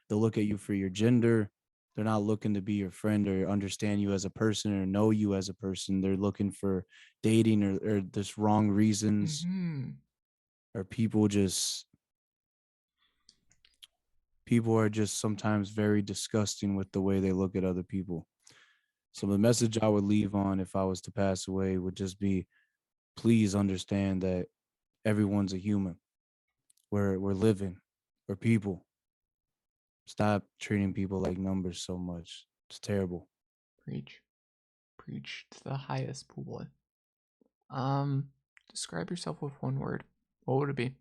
They'll look at you for your gender. They're not looking to be your friend or understand you as a person or know you as a person. They're looking for dating or just wrong reasons. Mm-hmm. Or people are just sometimes very disgusting with the way they look at other people. So the message I would leave on if I was to pass away would just be, please understand that everyone's a human. We're living. We're people. Stop treating people like numbers so much. It's terrible. Preach. Preach to the highest, pool boy. Describe yourself with one word. What would it be?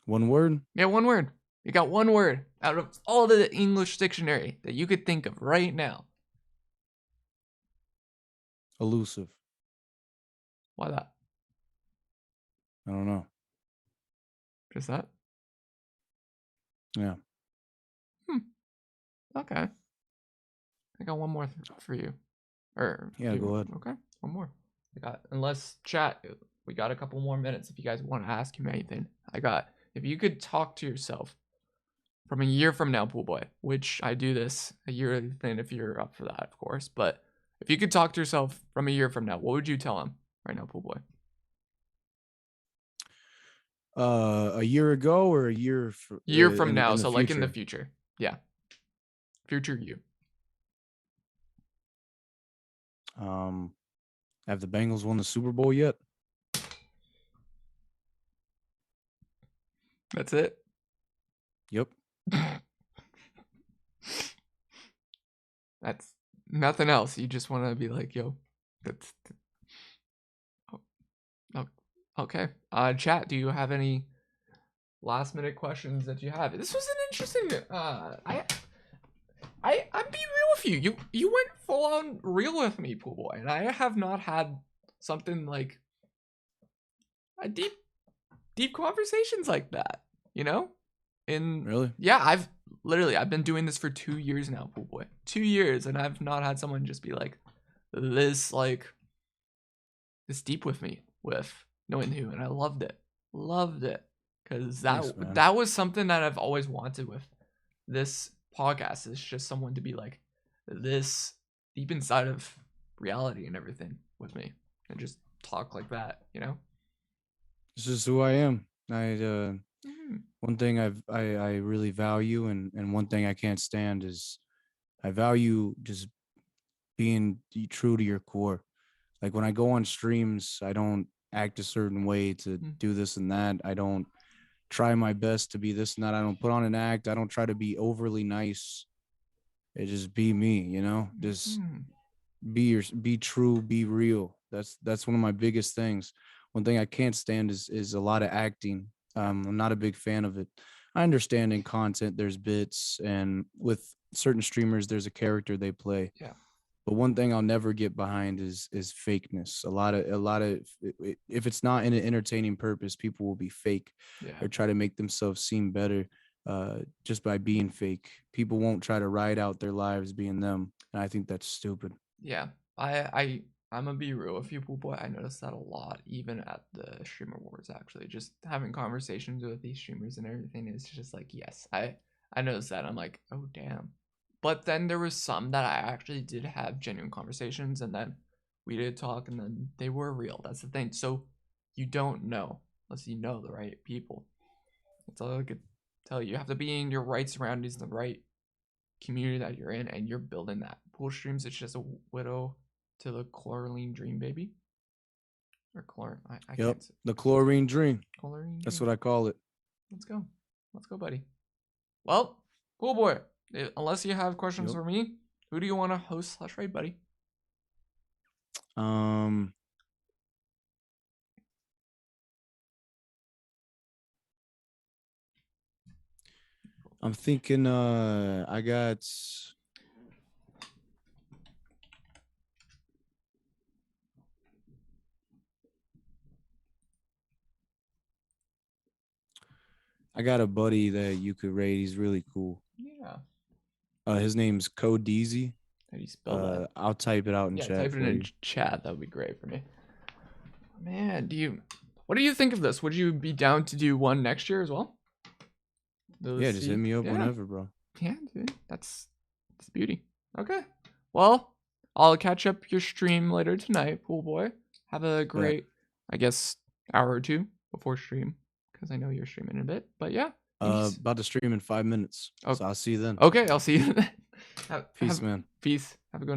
One word? Yeah, one word. You got one word out of all the English dictionary that you could think of right now. Elusive. Why that? I don't know. Just that? Yeah. Okay. I got one more for you. Or Yeah, go ahead. Okay, one more. Unless chat, we got a couple more minutes if you guys want to ask him anything. If you could talk to yourself from a year from now, pool boy, which I do this a yearly thing if you're up for that, of course. But if you could talk to yourself from a year from now, what would you tell him right now, pool boy? A year ago or a year Year from now, in the so like in the future? future. Yeah. Future you. Have the Bengals won the Super Bowl yet? That's it. Yep. That's nothing else. You just want to be like, yo, that's oh, okay. Chat, do you have any last minute questions that you have? This was an interesting I'm being real with you. You went full on real with me, pool boy, and I have not had something like a deep conversations like that, you know? Really? Yeah, I've been doing this for 2 years now, pool boy. 2 years, and I've not had someone just be like this deep with me with knowing who, and I loved it. Loved it. Because Thanks, man. that was something that I've always wanted with this podcast, is just someone to be like this deep inside of reality and everything with me and just talk like that, you know? This is who I am. One thing I really value and one thing I can't stand is I value just being true to your core. Like when I go on streams, I don't act a certain way to do this and that. I don't try my best to be this and that. I don't put on an act. I don't try to be overly nice. It just be me, you know? Just be true, be real. That's one of my biggest things. One thing I can't stand is a lot of acting. I'm not a big fan of it. I understand in content there's bits, and with certain streamers there's a character they play. Yeah. But one thing I'll never get behind is fakeness. A lot of if it's not in an entertaining purpose, people will be fake or try to make themselves seem better just by being fake. People won't try to ride out their lives being them, and I think that's stupid. Yeah, I'm gonna be real with you, pool boy. I noticed that a lot, even at the streamer wars. Actually, just having conversations with these streamers and everything is just like, yes, I noticed that. I'm like, oh damn. But then there was some that I actually did have genuine conversations, and then we did talk, and then they were real. That's the thing. So you don't know unless you know the right people. That's all I could tell you have to be in your right surroundings, the right community that you're in, and you're building that. Pool streams, it's just a widow to the chlorine dream, baby. Or chlorine. I Yep, can't say. the chlorine dream. Chlorine That's dream. what I call it. Let's go. Let's go, buddy. Well, Pool Boy, unless you have questions Yep. for me, who do you want to host / raid, buddy? I'm thinking I got a buddy that you could rate. He's really cool. Yeah. His name's Codeezy. How do you spell that? I'll type it out in Yeah, chat type it for in you. chat. That would be great for me. Man, what do you think of this? Would you be down to do one next year as well? Yeah, just hit me up whenever, bro. Yeah, dude. That's beauty. Okay. Well, I'll catch up your stream later tonight, Pool Boy. Have a great, I guess, hour or two before stream, because I know you're streaming in a bit. But yeah. About to stream in 5 minutes. Okay. So I'll see you then. Okay, I'll see you then. Peace, man. Peace. Have a good